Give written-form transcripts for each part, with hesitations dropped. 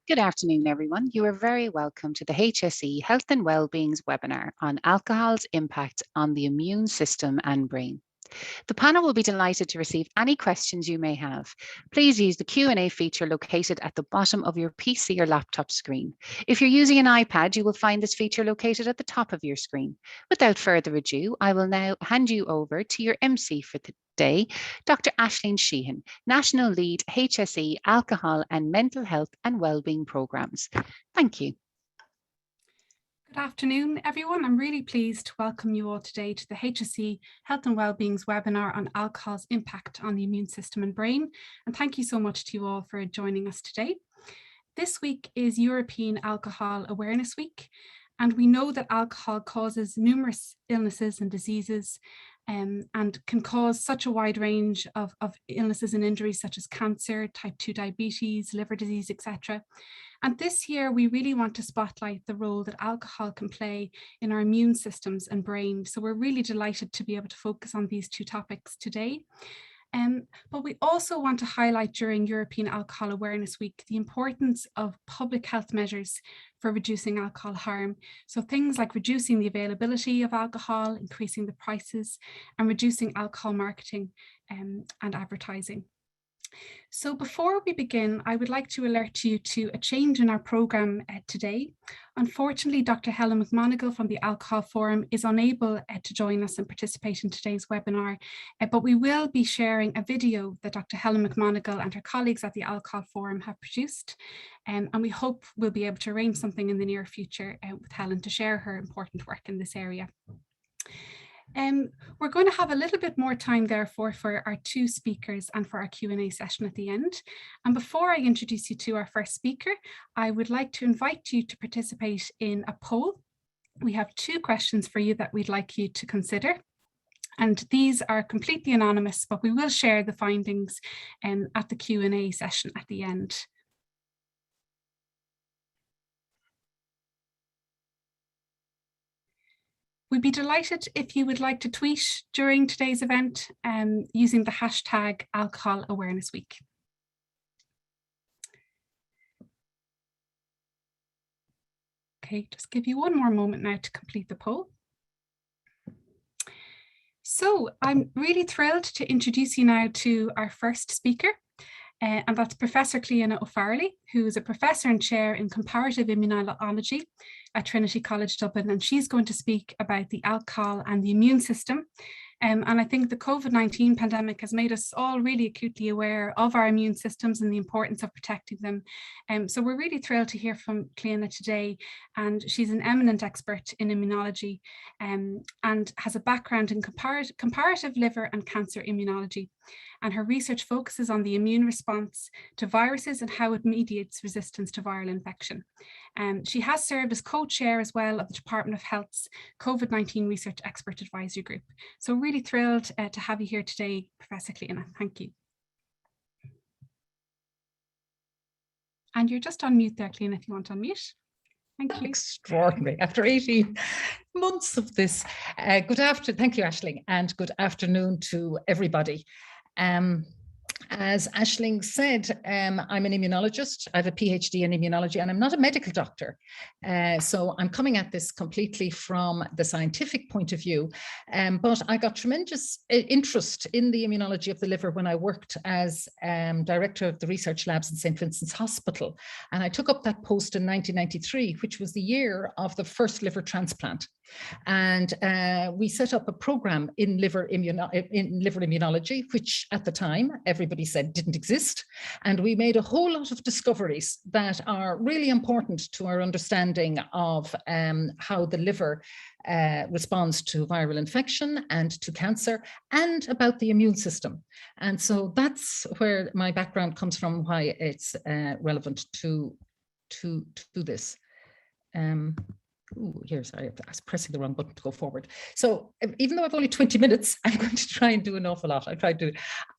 Good afternoon, everyone. You are very welcome to the HSE Health and Wellbeing's webinar on alcohol's impact on the immune system and brain. The panel will be delighted to receive any questions you may have. Please use the Q&A feature located at the bottom of your PC or laptop screen. If you're using an iPad, you will find this feature located at the top of your screen. Without further ado, I will now hand you over to your MC for today, Dr. Aisling Sheehan, National Lead HSE Alcohol and Mental Health and Wellbeing Programmes. Thank you. Good afternoon, everyone. I'm really pleased to welcome you all today to the HSE Health and Wellbeing's webinar on alcohol's impact on the immune system and brain. And thank you so much to you all for joining us today. This week is European Alcohol Awareness Week, and we know that alcohol causes numerous illnesses and diseases and can cause such a wide range of illnesses and injuries such as cancer, type 2 diabetes, liver disease, etc. And this year, we really want to spotlight the role that alcohol can play in our immune systems and brain. So we're really delighted to be able to focus on these two topics today. But we also want to highlight during European Alcohol Awareness Week the importance of public health measures for reducing alcohol harm. So things like reducing the availability of alcohol, increasing the prices, and reducing alcohol marketing and advertising. So before we begin, I would like to alert you to a change in our programme today. Unfortunately, Dr. Helen McMonigal from the Alcohol Forum is unable to join us and participate in today's webinar, but we will be sharing a video that Dr. Helen McMonigal and her colleagues at the Alcohol Forum have produced, and we hope we'll be able to arrange something in the near future with Helen to share her important work in this area. We're going to have a little bit more time, therefore, for our two speakers and for our Q&A session at the end. And before I introduce you to our first speaker, I would like to invite you to participate in a poll. We have two questions for you that we'd like you to consider. And these are completely anonymous, but we will share the findings at the Q&A session at the end. We'd be delighted if you would like to tweet during today's event using the hashtag Alcohol Awareness Week. Okay, just give you one more moment now to complete the poll. So I'm really thrilled to introduce you now to our first speaker. And that's Professor Cliona O'Farrelly, who is a professor and chair in comparative immunology at Trinity College Dublin, and she's going to speak about the alcohol and the immune system. And I think the COVID-19 pandemic has made us all really acutely aware of our immune systems and the importance of protecting them. So we're really thrilled to hear from Cliona today, and she's an eminent expert in immunology and has a background in comparative liver and cancer immunology. And her research focuses on the immune response to viruses and how it mediates resistance to viral infection. She has served as co-chair as well of the Department of Health's COVID-19 Research Expert Advisory Group. So really thrilled to have you here today, Professor Cliona. Thank you. And you're just on mute there, Cliona, if you want to unmute. Thank you. Extraordinary. After 18 months of this. Thank you, Aisling, and good afternoon to everybody. As Aisling said, I'm an immunologist. I have a PhD in immunology, and I'm not a medical doctor. So I'm coming at this completely from the scientific point of view. But I got tremendous interest in the immunology of the liver when I worked as director of the research labs in St. Vincent's Hospital. And I took up that post in 1993, which was the year of the first liver transplant. And we set up a program in liver immunology, which at the time everybody said didn't exist. And we made a whole lot of discoveries that are really important to our understanding of how the liver responds to viral infection and to cancer, and about the immune system. And so that's where my background comes from, why it's relevant to this. Sorry, I was pressing the wrong button to go forward. So even though I've only 20 minutes, I'm going to try and do an awful lot.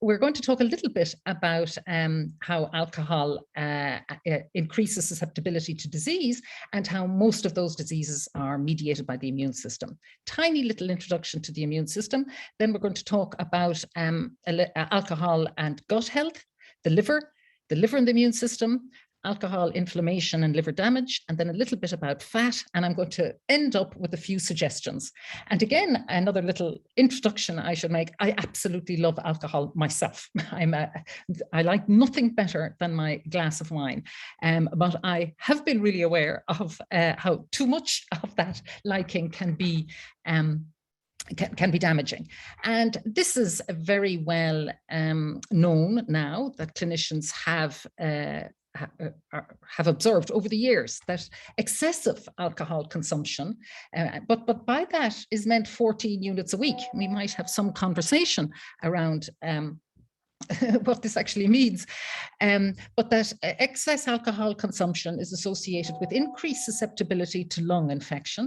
We're going to talk a little bit about how alcohol increases susceptibility to disease and how most of those diseases are mediated by the immune system. Tiny little introduction to the immune system. Then we're going to talk about alcohol and gut health, the liver and the immune system. alcohol, inflammation and liver damage, and then a little bit about fat. And I'm going to end up with a few suggestions. And again, another little introduction I should make. I absolutely love alcohol myself. I like nothing better than my glass of wine. But I have been really aware of how too much of that liking can be damaging. And this is very well known now, that clinicians have observed over the years that excessive alcohol consumption, but by that is meant 14 units a week. We might have some conversation around what this actually means, but that excess alcohol consumption is associated with increased susceptibility to lung infection,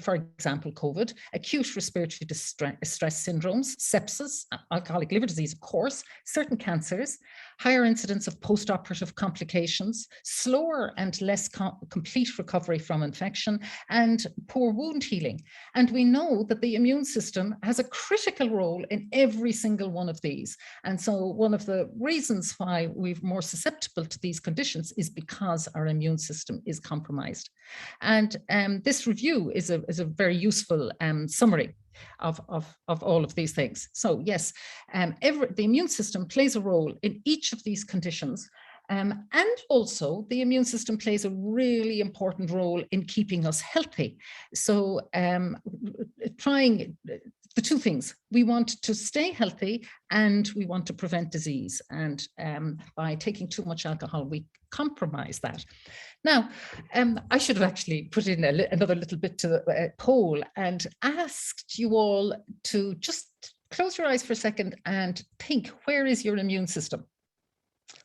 for example, COVID, acute respiratory distress syndromes, sepsis, alcoholic liver disease, of course, certain cancers, higher incidence of post-operative complications, slower and less complete recovery from infection, and poor wound healing. And we know that the immune system has a critical role in every single one of these. And so one of the reasons why we're more susceptible to these conditions is because our immune system is compromised. And this review is a very useful summary of all of these things. So yes, the immune system plays a role in each of these conditions. And also the immune system plays a really important role in keeping us healthy. So trying the two things, we want to stay healthy and we want to prevent disease. And by taking too much alcohol, we compromise that. Now, I should have actually put in another little bit to the poll and asked you all to just close your eyes for a second and think, where is your immune system?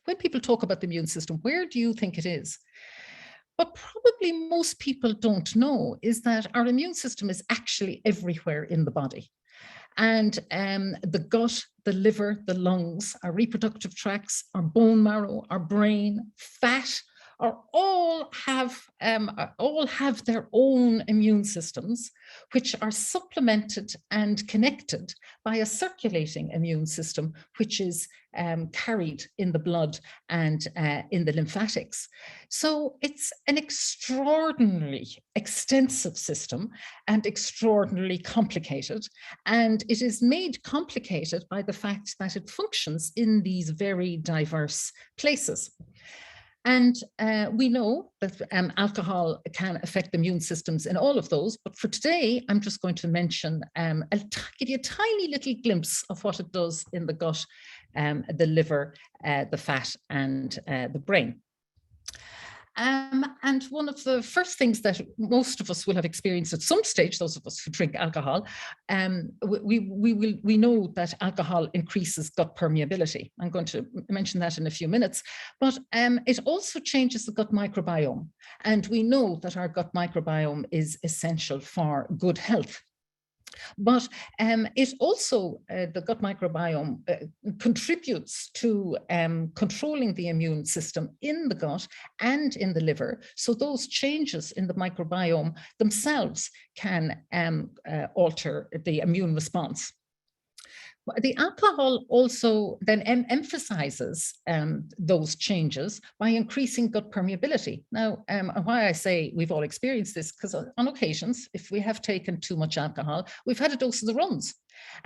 When people talk about the immune system, where do you think it is? What probably most people don't know is that our immune system is actually everywhere in the body. And the gut, the liver, the lungs, our reproductive tracts, our bone marrow, our brain, fat, all have their own immune systems, which are supplemented and connected by a circulating immune system, which is carried in the blood and in the lymphatics. So it's an extraordinarily extensive system and extraordinarily complicated. And it is made complicated by the fact that it functions in these very diverse places. And we know that alcohol can affect immune systems in all of those. But for today, I'm just going to mention, give you a tiny little glimpse of what it does in the gut, the liver, the fat, and the brain. And one of the first things that most of us will have experienced at some stage, those of us who drink alcohol, we know that alcohol increases gut permeability. I'm going to mention that in a few minutes, but it also changes the gut microbiome. And we know that our gut microbiome is essential for good health. But it also, the gut microbiome contributes to controlling the immune system in the gut and in the liver. So those changes in the microbiome themselves can alter the immune response. The alcohol also then emphasizes those changes by increasing gut permeability. Now, why I say we've all experienced this, because on occasions, if we have taken too much alcohol, we've had a dose of the runs.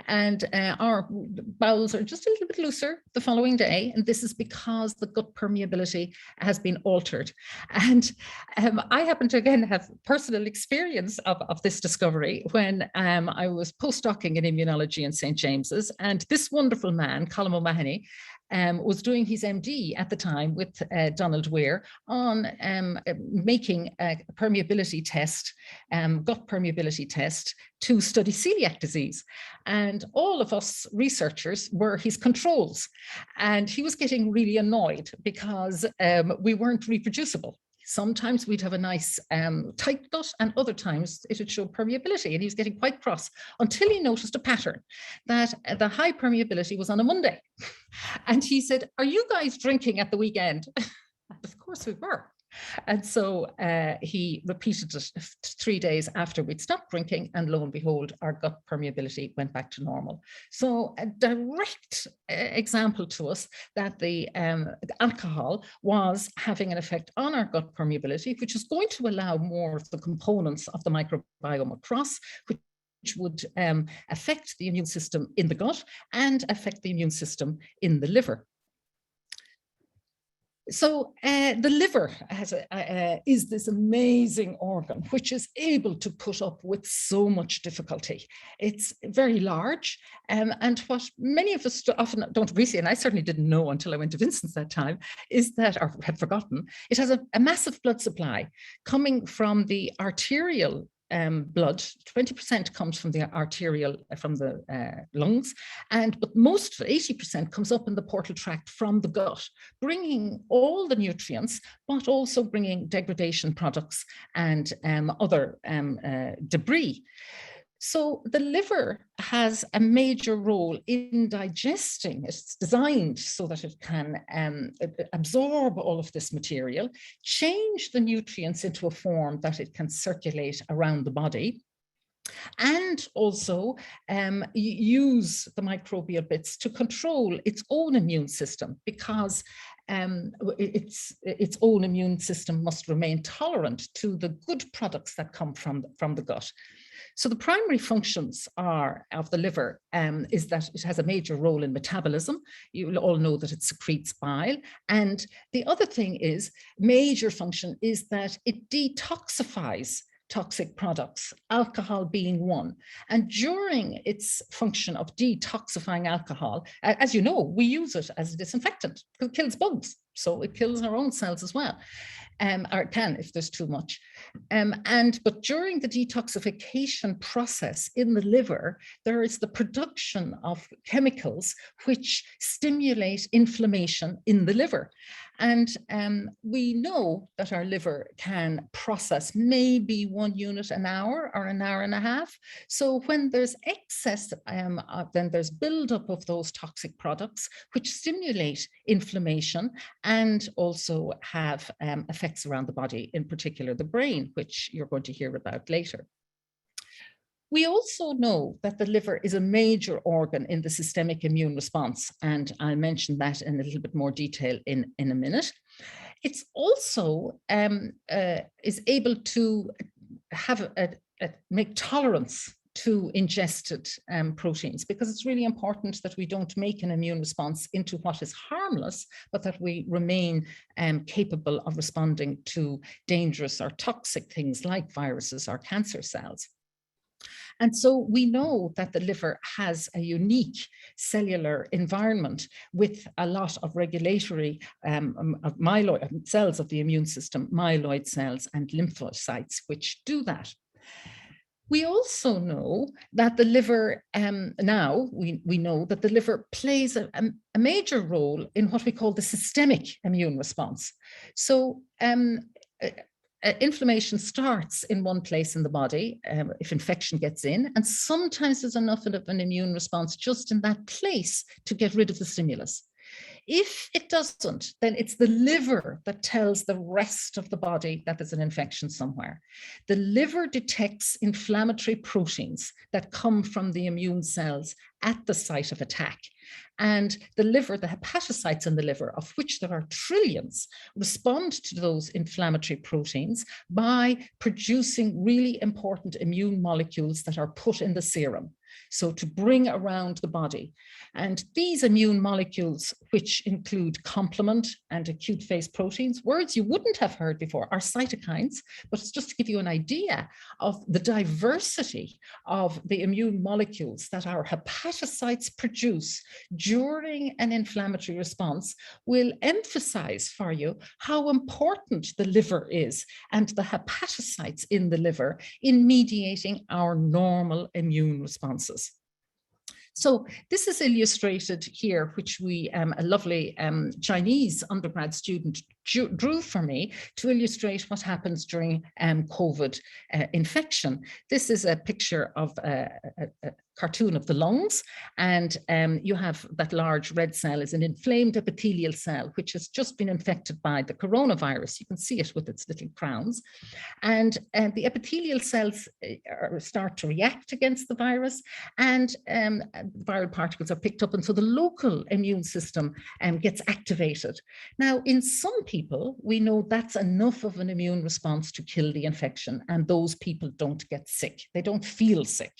And our bowels are just a little bit looser the following day. And this is because the gut permeability has been altered. And I happen to, again, have personal experience of this discovery when I was postdocing in immunology in St. James's. And this wonderful man, Colm O'Mahony, was doing his MD at the time with Donald Weir on making a permeability test, gut permeability test, to study celiac disease. And all of us researchers were his controls. And he was getting really annoyed because we weren't reproducible. Sometimes we'd have a nice tight gut, and other times it would show permeability. And he was getting quite cross until he noticed a pattern that the high permeability was on a Monday. And he said, "Are you guys drinking at the weekend?" Of course we were. And so he repeated it 3 days after we'd stopped drinking, and lo and behold, our gut permeability went back to normal. So a direct example to us that the alcohol was having an effect on our gut permeability, which is going to allow more of the components of the microbiome across, which would affect the immune system in the gut and affect the immune system in the liver. So the liver is this amazing organ which is able to put up with so much difficulty. It's very large, and what many of us often don't really, and I certainly didn't know until I went to Vincent's that time, is that, or had forgotten, it has a massive blood supply coming from the arterial blood. 20% comes from the arterial, from the lungs, but most, 80% comes up in the portal tract from the gut, bringing all the nutrients, but also bringing degradation products and other debris. So the liver has a major role in digesting. It's designed so that it can absorb all of this material, change the nutrients into a form that it can circulate around the body, and also use the microbial bits to control its own immune system, because its own immune system must remain tolerant to the good products that come from the gut. So the primary functions of the liver is that it has a major role in metabolism. You all know that it secretes bile. And the other thing is, major function is that it detoxifies toxic products, alcohol being one. And during its function of detoxifying alcohol, as you know, we use it as a disinfectant. It kills bugs, so it kills our own cells as well. Or it can if there's too much. But during the detoxification process in the liver, there is the production of chemicals which stimulate inflammation in the liver. And we know that our liver can process maybe 1 unit an hour or an hour and a half. So when there's excess, then there's buildup of those toxic products, which stimulate inflammation and also have effects around the body, in particular the brain, which you're going to hear about later. We also know that the liver is a major organ in the systemic immune response, and I'll mention that in a little bit more detail in a minute. It's also is able to have make tolerance to ingested proteins, because it's really important that we don't make an immune response into what is harmless, but that we remain capable of responding to dangerous or toxic things like viruses or cancer cells. And so we know that the liver has a unique cellular environment with a lot of regulatory of myeloid cells of the immune system, myeloid cells and lymphocytes, which do that. We also know that the liver, we know that the liver plays a major role in what we call the systemic immune response. So inflammation starts in one place in the body if infection gets in, and sometimes there's enough of an immune response just in that place to get rid of the stimulus. If it doesn't, then it's the liver that tells the rest of the body that there's an infection somewhere. The liver detects inflammatory proteins that come from the immune cells at the site of attack. And the liver, the hepatocytes in the liver, of which there are trillions, respond to those inflammatory proteins by producing really important immune molecules that are put in the serum, so to bring around the body. And these immune molecules, which include complement and acute phase proteins, words you wouldn't have heard before, are cytokines, but it's just to give you an idea of the diversity of the immune molecules that our hepatocytes produce during an inflammatory response, will emphasize for you how important the liver is and the hepatocytes in the liver in mediating our normal immune responses. So this is illustrated here, which we, a lovely Chinese undergrad student drew for me to illustrate what happens during COVID infection. This is a picture of a cartoon of the lungs, and you have that large red cell is an inflamed epithelial cell, which has just been infected by the coronavirus. You can see it with its little crowns. And the epithelial cells start to react against the virus, and viral particles are picked up, and so the local immune system gets activated. Now, in some people, we know that's enough of an immune response to kill the infection, and those people don't get sick. They don't feel sick.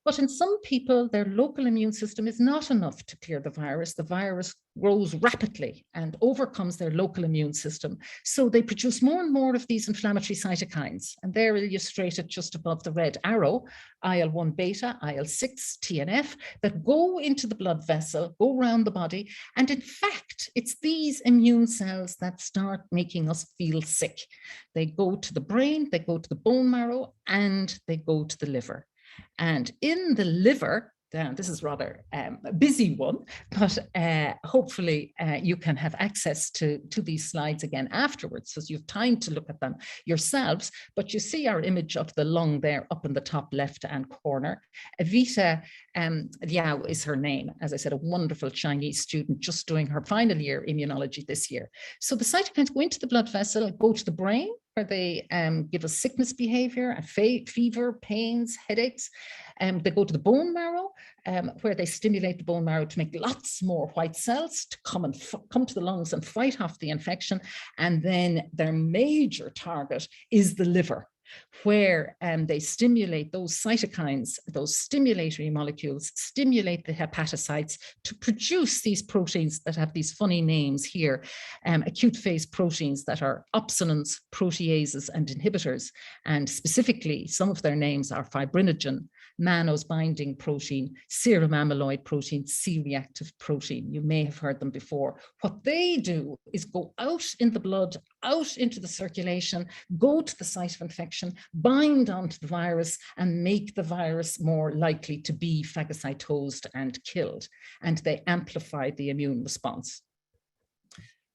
But in some people, their local immune system is not enough to clear the virus. The virus grows rapidly and overcomes their local immune system. So they produce more and more of these inflammatory cytokines. And they're illustrated just above the red arrow, IL-1 beta, IL-6, TNF, that go into the blood vessel, go around the body. And in fact, it's these immune cells that start making us feel sick. They go to the brain, they go to the bone marrow, and they go to the liver. And in the liver, this is rather a busy one, but hopefully you can have access to these slides again afterwards, so you have time to look at them yourselves. But you see our image of the lung there up in the top left-hand corner. Evita Liao is her name. As I said, a wonderful Chinese student just doing her final year immunology this year. So the cytokines go into the blood vessel, go to the brain, where they give us sickness behavior, fever, pains, headaches. They go to the bone marrow, where they stimulate the bone marrow to make lots more white cells to come to the lungs and fight off the infection. And then their major target is the liver, where they stimulate those cytokines, those stimulatory molecules, stimulate the hepatocytes to produce these proteins that have these funny names here, acute phase proteins that are opsonins, proteases, and inhibitors. And specifically, some of their names are fibrinogen, mannose binding protein, serum amyloid protein, C-reactive protein. You may have heard them before. What they do is go out in the blood, out into the circulation, go to the site of infection, bind onto the virus, and make the virus more likely to be phagocytosed and killed. And they amplify the immune response.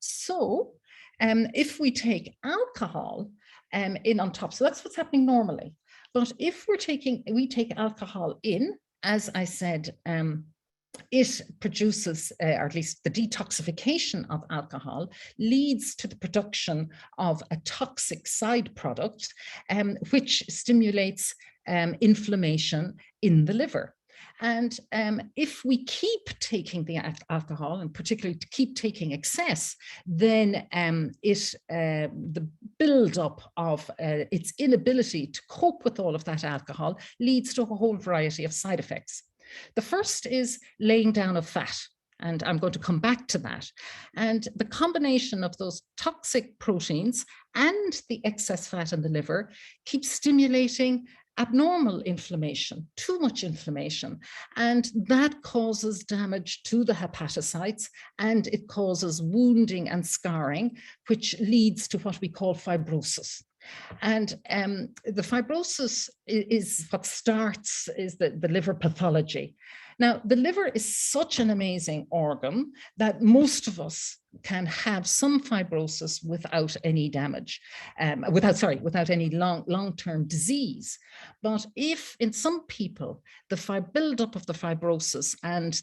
So if we take alcohol in on top, so that's what's happening normally. But if we take alcohol in, as I said, it produces, or at least the detoxification of alcohol leads to the production of a toxic side product, which stimulates inflammation in the liver. And if we keep taking the alcohol, and particularly to keep taking excess, then the build-up of its inability to cope with all of that alcohol leads to a whole variety of side effects. The first is laying down of fat, and I'm going to come back to that. And the combination of those toxic proteins and the excess fat in the liver keeps stimulating abnormal inflammation, too much inflammation, and that causes damage to the hepatocytes, and it causes wounding and scarring, which leads to what we call fibrosis. And the fibrosis is what starts, is the liver pathology. Now, the liver is such an amazing organ that most of us can have some fibrosis without any damage, without any long-term disease. But if in some people, the buildup of the fibrosis and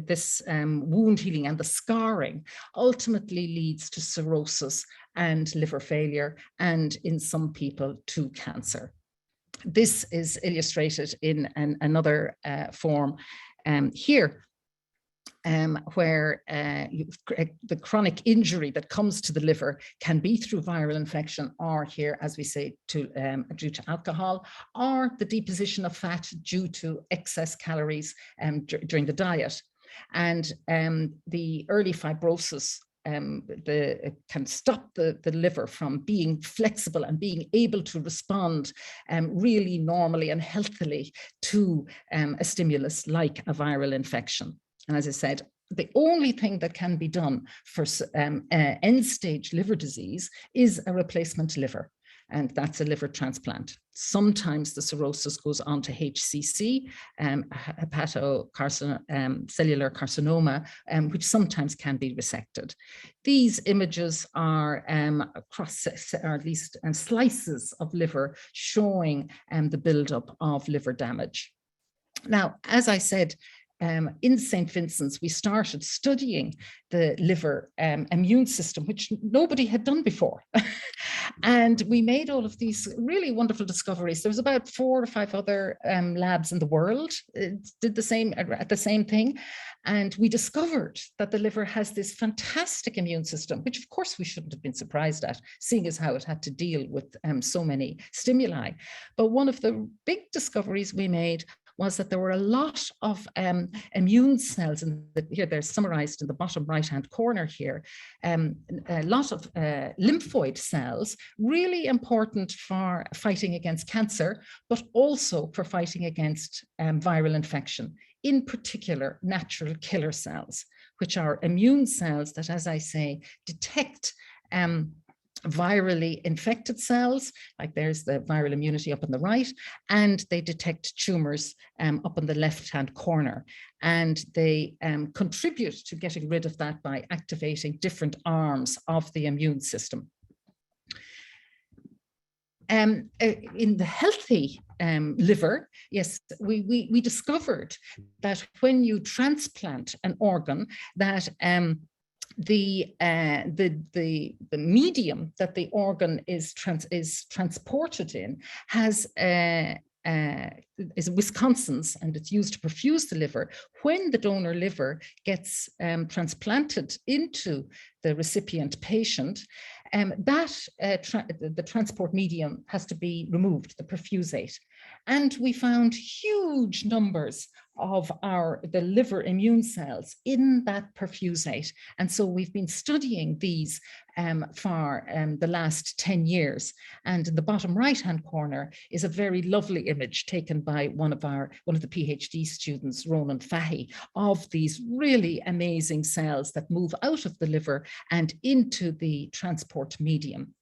this wound healing and the scarring ultimately leads to cirrhosis and liver failure, and in some people to cancer. This is illustrated in another form here, where the chronic injury that comes to the liver can be through viral infection, or here, as we say, due to alcohol, or the deposition of fat due to excess calories during the diet. And the early fibrosis can stop the liver from being flexible and being able to respond really normally and healthily to a stimulus like a viral infection. And as I said, the only thing that can be done for end-stage liver disease is a replacement liver. and that's a liver transplant. Sometimes the cirrhosis goes on to HCC, hepatocellular carcinoma, which sometimes can be resected. These images are or at least slices of liver showing the buildup of liver damage. Now, as I said, in St. Vincent's, we started studying the liver immune system, which nobody had done before. And we made all of these really wonderful discoveries. There was about 4 or 5 other labs in the world did the same thing. And we discovered that the liver has this fantastic immune system, which of course we shouldn't have been surprised at, seeing as how it had to deal with so many stimuli. But one of the big discoveries we made was that there were a lot of immune cells, and here they're summarized in the bottom right-hand corner here, a lot of lymphoid cells, really important for fighting against cancer, but also for fighting against viral infection, in particular natural killer cells, which are immune cells that, as I say, detect virally infected cells, like there's the viral immunity up on the right, and they detect tumors up on the left-hand corner. And they contribute to getting rid of that by activating different arms of the immune system. In the healthy liver, yes, we discovered that when you transplant an organ, that the medium that the organ is transported in is Wisconsin's, and it's used to perfuse the liver. When the donor liver gets transplanted into the recipient patient, the transport medium has to be removed, the perfusate. And we found huge numbers of the liver immune cells in that perfusate. And so we've been studying these for the last 10 years. And in the bottom right-hand corner is a very lovely image taken by one of the PhD students, Ronan Fahy, of these really amazing cells that move out of the liver and into the transport medium.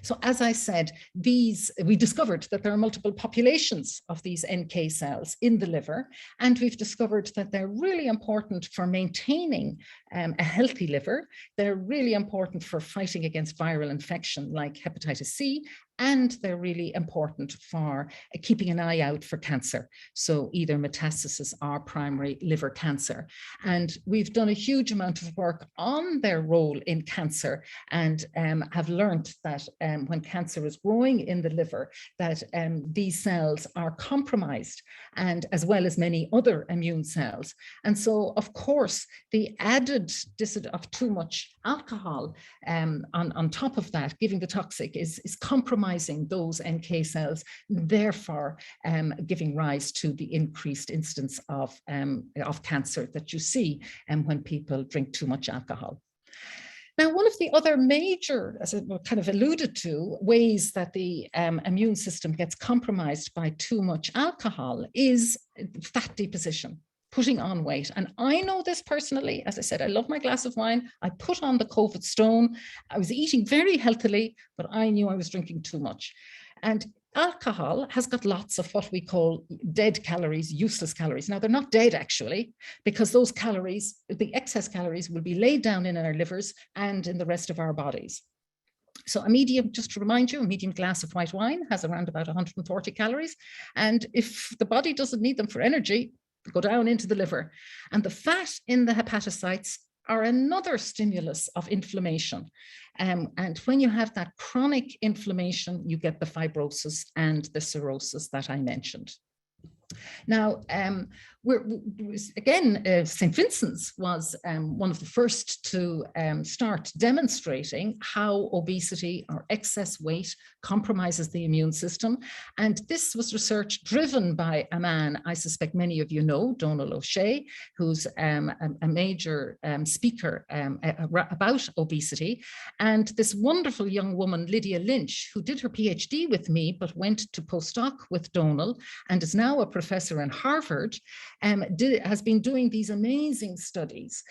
So as I said, we discovered that there are multiple populations of these NK cells in the liver, and we've discovered that they're really important for maintaining a healthy liver. They're really important for fighting against viral infection like hepatitis C, and they're really important for keeping an eye out for cancer. So either metastasis or primary liver cancer. And we've done a huge amount of work on their role in cancer, and have learned that when cancer is growing in the liver, that these cells are compromised, and as well as many other immune cells. And so, of course, the added of too much alcohol on top of that, giving the toxic, is compromising those NK cells, therefore giving rise to the increased incidence of cancer that you see when people drink too much alcohol. Now, one of the other major, as I kind of alluded to, ways that the immune system gets compromised by too much alcohol is fat deposition, putting on weight. And I know this personally. As I said, I love my glass of wine. I put on the COVID stone. I was eating very healthily, but I knew I was drinking too much. And alcohol has got lots of what we call dead calories, useless calories. Now, they're not dead, actually, because those calories, the excess calories, will be laid down in our livers and in the rest of our bodies. So a medium, just to remind you, a medium glass of white wine has around about 140 calories. And if the body doesn't need them for energy, they go down into the liver. And the fat in the hepatocytes are another stimulus of inflammation. And when you have that chronic inflammation, you get the fibrosis and the cirrhosis that I mentioned. Now, St. Vincent's was one of the first to start demonstrating how obesity or excess weight compromises the immune system. And this was research driven by a man I suspect many of you know, Donal O'Shea, who's a major speaker about obesity. And this wonderful young woman, Lydia Lynch, who did her PhD with me, but went to postdoc with Donal and is now a professor in Harvard, has been doing these amazing studies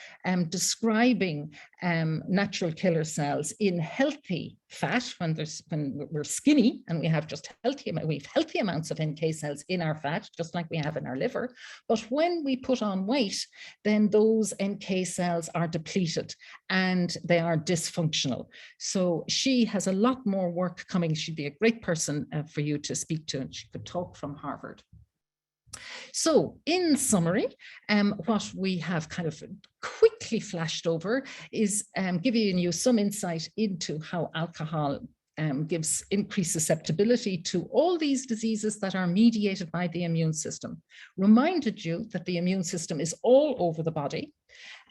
describing natural killer cells in healthy fat when we're skinny and we have just healthy amounts of NK cells in our fat, just like we have in our liver. But when we put on weight, then those NK cells are depleted and they are dysfunctional. So she has a lot more work coming. She'd be a great person for you to speak to, and she could talk from Harvard. So in summary, what we have kind of quickly flashed over is giving you some insight into how alcohol gives increased susceptibility to all these diseases that are mediated by the immune system. Reminded you that the immune system is all over the body,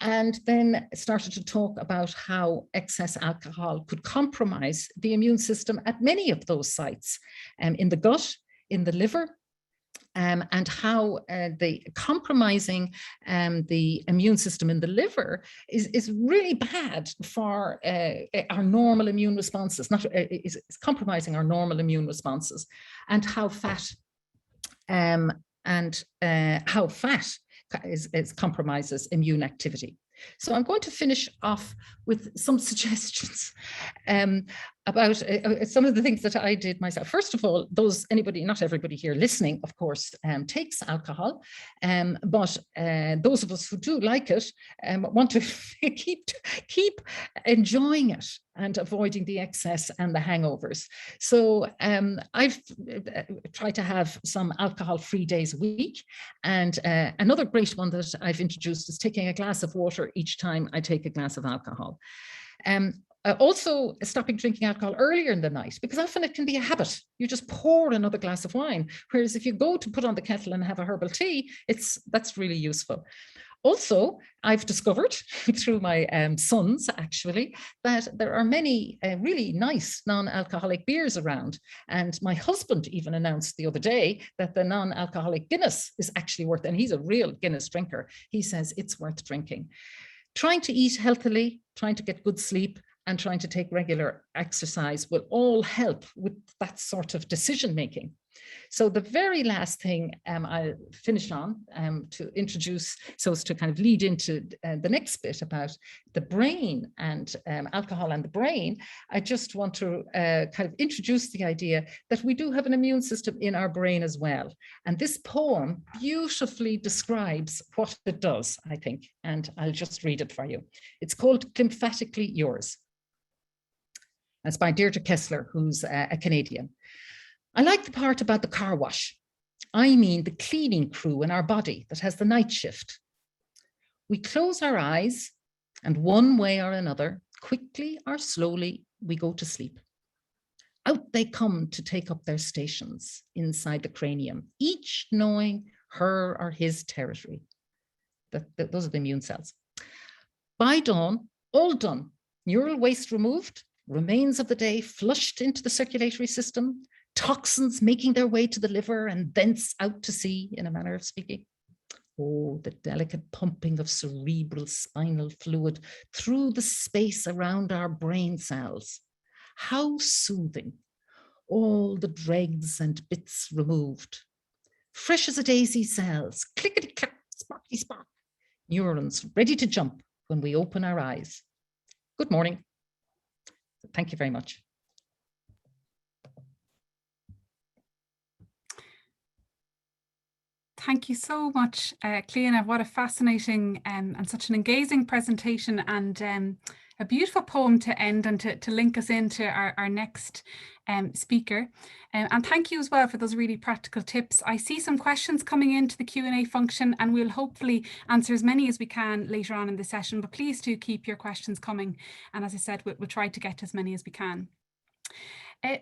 and then started to talk about how excess alcohol could compromise the immune system at many of those sites, in the gut, in the liver, and how the compromising the immune system in the liver is really bad for our normal immune responses, is compromising our normal immune responses, and how fat compromises immune activity. So I'm going to finish off with some suggestions about some of the things that I did myself. First of all, not everybody here listening, of course, takes alcohol, but those of us who do like it want to keep enjoying it and avoiding the excess and the hangovers. So I've tried to have some alcohol-free days a week. And another great one that I've introduced is taking a glass of water each time I take a glass of alcohol. Also stopping drinking alcohol earlier in the night, because often it can be a habit. You just pour another glass of wine. Whereas if you go to put on the kettle and have a herbal tea, that's really useful. Also, I've discovered through my sons, actually, that there are many really nice non-alcoholic beers around. And my husband even announced the other day that the non-alcoholic Guinness is actually worth, and he's a real Guinness drinker. He says it's worth drinking. Trying to eat healthily, trying to get good sleep, and trying to take regular exercise will all help with that sort of decision making. So the very last thing I'll finish on to introduce, so as to kind of lead into the next bit about the brain and alcohol and the brain, I just want to kind of introduce the idea that we do have an immune system in our brain as well. And this poem beautifully describes what it does, I think, and I'll just read it for you. It's called Glymphatically Yours. It's by Deirdre Kessler, who's a Canadian. I like the part about the car wash. I mean the cleaning crew in our body that has the night shift. We close our eyes and one way or another, quickly or slowly, we go to sleep. Out they come to take up their stations inside the cranium, each knowing her or his territory. Those are the immune cells. By dawn, all done, neural waste removed, remains of the day flushed into the circulatory system, toxins making their way to the liver and thence out to sea, in a manner of speaking. Oh, the delicate pumping of cerebral spinal fluid through the space around our brain cells. How soothing. All the dregs and bits removed. Fresh as a daisy cells, clickety-clack, sparky-spark. Neurons ready to jump when we open our eyes. Good morning. Thank you very much. Thank you so much, Cliona. What a fascinating and such an engaging presentation, and a beautiful poem to end and to link us into our next speaker. And thank you as well for those really practical tips. I see some questions coming into the Q&A function, and we'll hopefully answer as many as we can later on in the session, but please do keep your questions coming. And as I said, we'll try to get to as many as we can.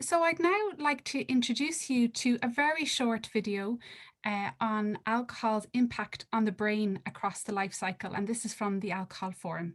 So I'd now like to introduce you to a very short video on alcohol's impact on the brain across the life cycle. And this is from the Alcohol Forum.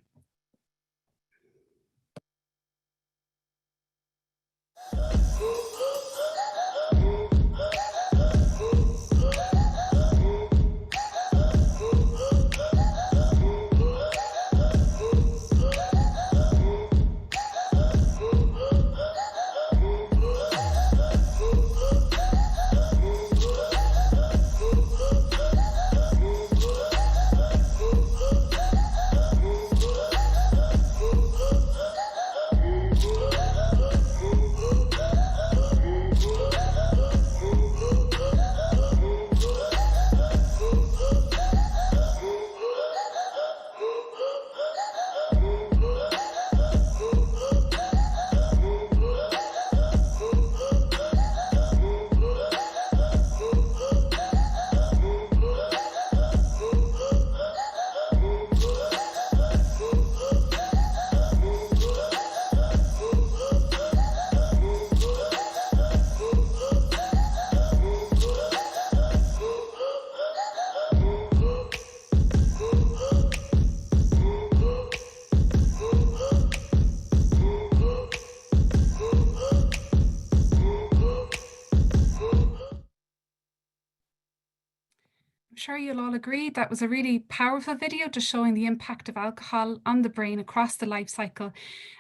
sure you'll all agree that was a really powerful video just showing the impact of alcohol on the brain across the life cycle.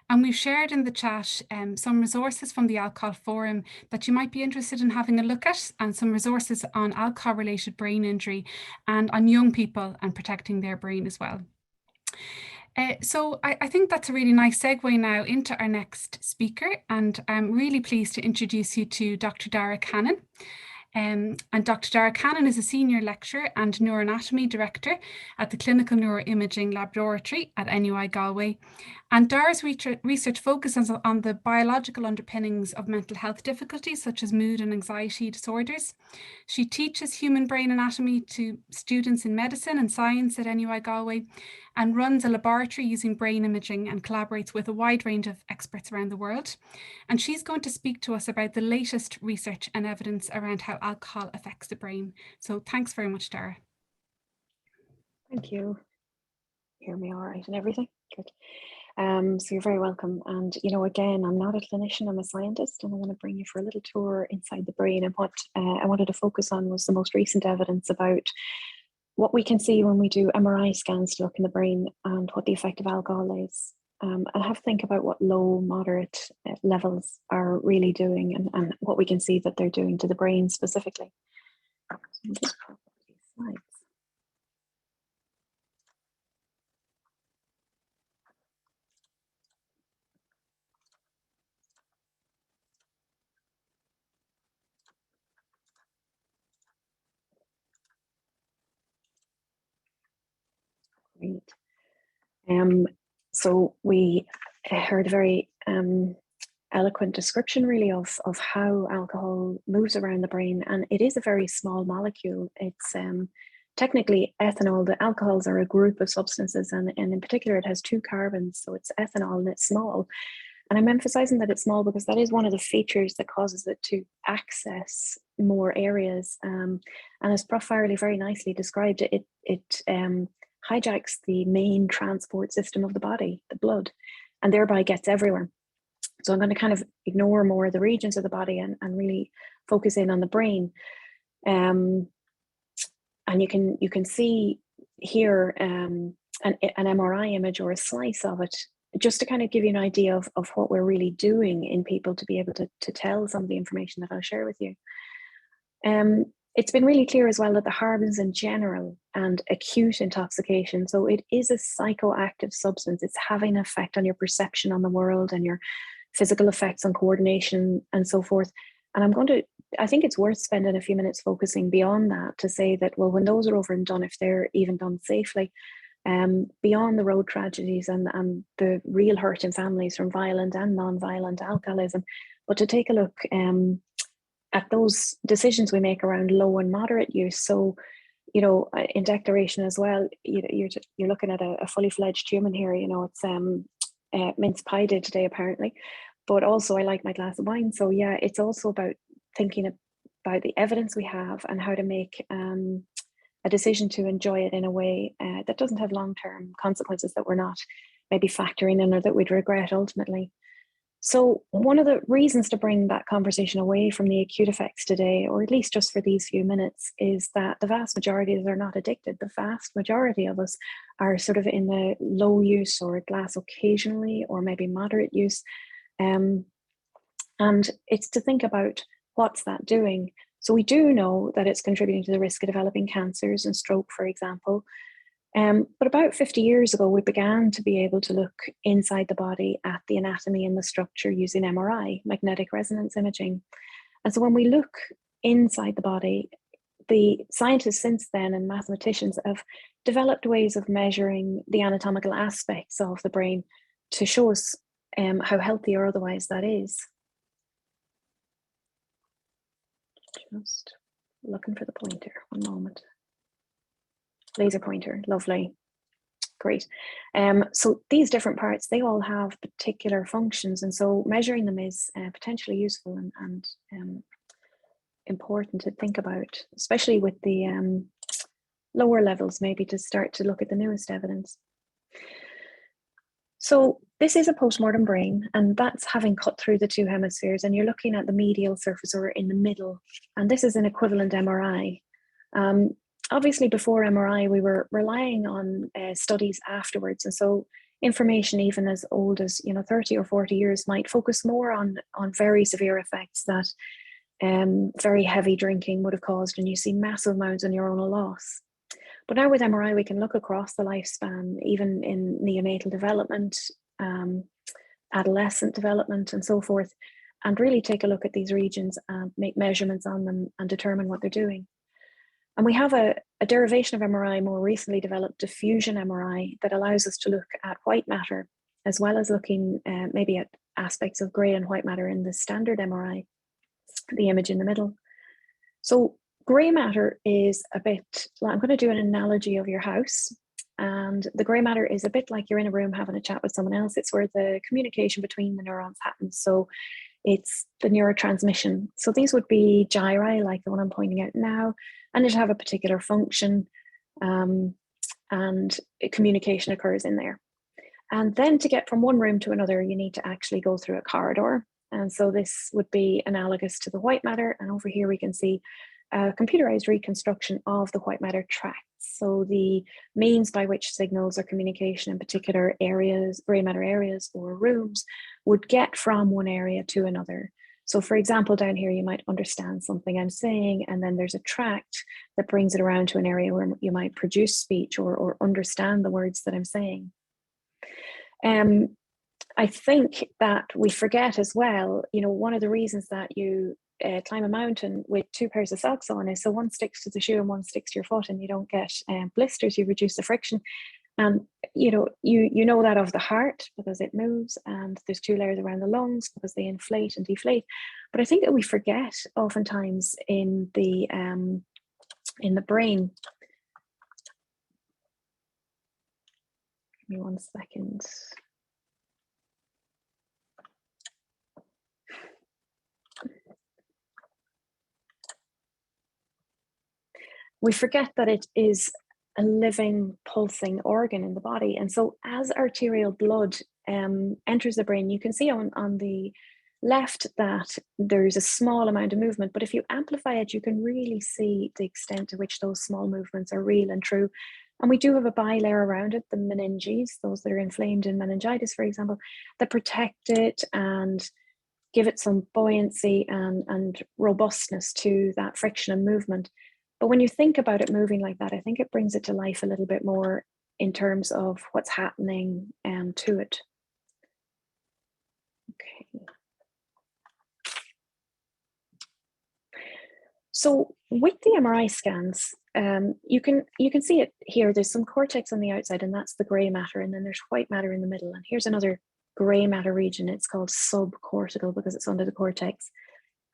And we've shared in the chat some resources from the Alcohol Forum that you might be interested in having a look at, and some resources on alcohol-related brain injury and on young people and protecting their brain as well. So I think that's a really nice segue now into our next speaker, and I'm really pleased to introduce you to Dr. Dara Cannon. And Dr. Dara Cannon is a senior lecturer and neuroanatomy director at the Clinical Neuroimaging Laboratory at NUI Galway. And Dara's research focuses on the biological underpinnings of mental health difficulties such as mood and anxiety disorders. She teaches human brain anatomy to students in medicine and science at NUI Galway, and runs a laboratory using brain imaging and collaborates with a wide range of experts around the world. And she's going to speak to us about the latest research and evidence around how alcohol affects the brain. So thanks very much, Dara. Thank you. Hear me all right and everything? Good. So you're very welcome. And, you know, again, I'm not a clinician, I'm a scientist, and I want to bring you for a little tour inside the brain. And what I wanted to focus on was the most recent evidence about what we can see when we do MRI scans to look in the brain and what the effect of alcohol is. And have a think about what low, moderate levels are really doing, and what we can see that they're doing to the brain specifically. So just pop up these slides. Great. So we heard a very eloquent description really of how alcohol moves around the brain, and it is a very small molecule. It's technically ethanol. The alcohols are a group of substances, and in particular it has 2 carbons, so it's ethanol and it's small. And I'm emphasizing that it's small because that is one of the features that causes it to access more areas. And as Prof. Farrelly very nicely described it, it hijacks the main transport system of the body, the blood, and thereby gets everywhere. So I'm going to kind of ignore more of the regions of the body and really focus in on the brain. And you can see here an MRI image or a slice of it, just to kind of give you an idea of what we're really doing in people to be able to tell some of the information that I'll share with you. It's been really clear as well that the harms in general and acute intoxication, so it is a psychoactive substance. It's having an effect on your perception on the world and your physical effects on coordination and so forth. And I think it's worth spending a few minutes focusing beyond that to say that, well, when those are over and done, if they're even done safely, beyond the road tragedies and the real hurt in families from violent and non-violent alcoholism, but to take a look at those decisions we make around low and moderate use. So, you know, in declaration as well, you're looking at a fully fledged human here. You know, it's mince pie day today apparently, but also I like my glass of wine. So yeah, it's also about thinking about the evidence we have and how to make a decision to enjoy it in a way that doesn't have long-term consequences that we're not maybe factoring in or that we'd regret ultimately. So one of the reasons to bring that conversation away from the acute effects today, or at least just for these few minutes, is that the vast majority of us are not addicted. The vast majority of us are sort of in the low use or glass occasionally or maybe moderate use. And it's to think about what's that doing. So we do know that it's contributing to the risk of developing cancers and stroke, for example. But about 50 years ago, we began to be able to look inside the body at the anatomy and the structure using MRI, magnetic resonance imaging. And so when we look inside the body, the scientists since then and mathematicians have developed ways of measuring the anatomical aspects of the brain to show us how healthy or otherwise that is. Just looking for the pointer, one moment. Laser pointer, lovely, great. So these different parts, they all have particular functions, and so measuring them is potentially useful and important to think about, especially with the lower levels, maybe to start to look at the newest evidence. So this is a postmortem brain, and that's having cut through the 2 hemispheres, and you're looking at the medial surface or in the middle, and this is an equivalent MRI. obviously before MRI, we were relying on studies afterwards. And so information even as old as 30 or 40 years might focus more on very severe effects that very heavy drinking would have caused, and you see massive amounts of neuronal loss. But now with MRI, we can look across the lifespan, even in neonatal development, adolescent development, and so forth, and really take a look at these regions and make measurements on them and determine what they're doing. And we have a derivation of MRI more recently developed, diffusion MRI, that allows us to look at white matter, as well as looking maybe at aspects of grey and white matter in the standard MRI, the image in the middle. So grey matter is a bit, I'm going to do an analogy of your house. And the grey matter is a bit like you're in a room having a chat with someone else. It's where the communication between the neurons happens. So it's the neurotransmission. So these would be gyri, like the one I'm pointing out now, and it'll have a particular function, and communication occurs in there. And then to get from one room to another, you need to actually go through a corridor. And so this would be analogous to the white matter. And over here we can see a computerized reconstruction of the white matter tracts. So the means by which signals or communication in particular areas, grey matter areas or rooms, would get from one area to another. So for example, down here, you might understand something I'm saying, and then there's a tract that brings it around to an area where you might produce speech or understand the words that I'm saying. I think that we forget as well, one of the reasons that you climb a mountain with 2 pairs of socks on is so one sticks to the shoe and one sticks to your foot, and you don't get blisters. You reduce the friction. And you know that of the heart because it moves, and there's 2 layers around the lungs because they inflate and deflate. But I think that we forget oftentimes in the brain. Give me 1 second. We forget that it is a living, pulsing organ in the body. And so as arterial blood enters the brain, you can see on the left that there's a small amount of movement, but if you amplify it, you can really see the extent to which those small movements are real and true. And we do have a bilayer around it, the meninges, those that are inflamed in meningitis, for example, that protect it and give it some buoyancy and robustness to that friction and movement. But when you think about it moving like that, I think it brings it to life a little bit more in terms of what's happening to it. Okay. So with the MRI scans, you can see it here. There's some cortex on the outside, and that's the grey matter, and then there's white matter in the middle. And here's another grey matter region. It's called subcortical because it's under the cortex.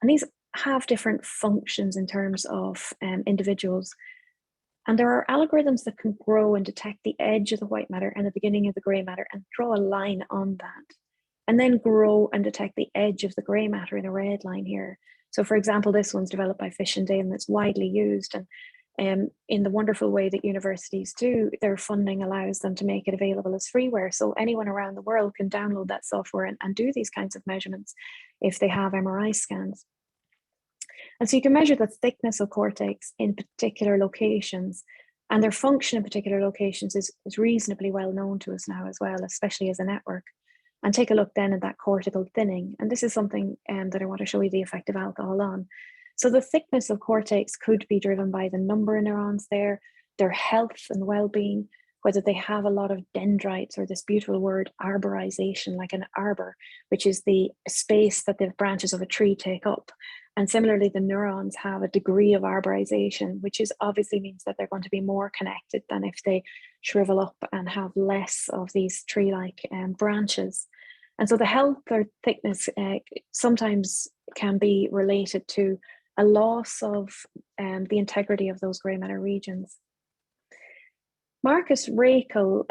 And these have different functions in terms of individuals. And there are algorithms that can grow and detect the edge of the white matter and the beginning of the grey matter and draw a line on that, and then grow and detect the edge of the grey matter in a red line here. So for example, this one's developed by Fish and Dale, and it's widely used. And in the wonderful way that universities do, their funding allows them to make it available as freeware. So anyone around the world can download that software and do these kinds of measurements if they have MRI scans. And so you can measure the thickness of cortex in particular locations, and their function in particular locations is reasonably well known to us now as well, especially as a network. And take a look then at that cortical thinning. And this is something that I want to show you the effect of alcohol on. So the thickness of cortex could be driven by the number of neurons there, their health and well-being, whether they have a lot of dendrites, or this beautiful word arborization, like an arbor, which is the space that the branches of a tree take up. And similarly, the neurons have a degree of arborization, which obviously means that they're going to be more connected than if they shrivel up and have less of these tree-like branches. And so the health or thickness sometimes can be related to a loss of the integrity of those grey matter regions. Marcus Rakel,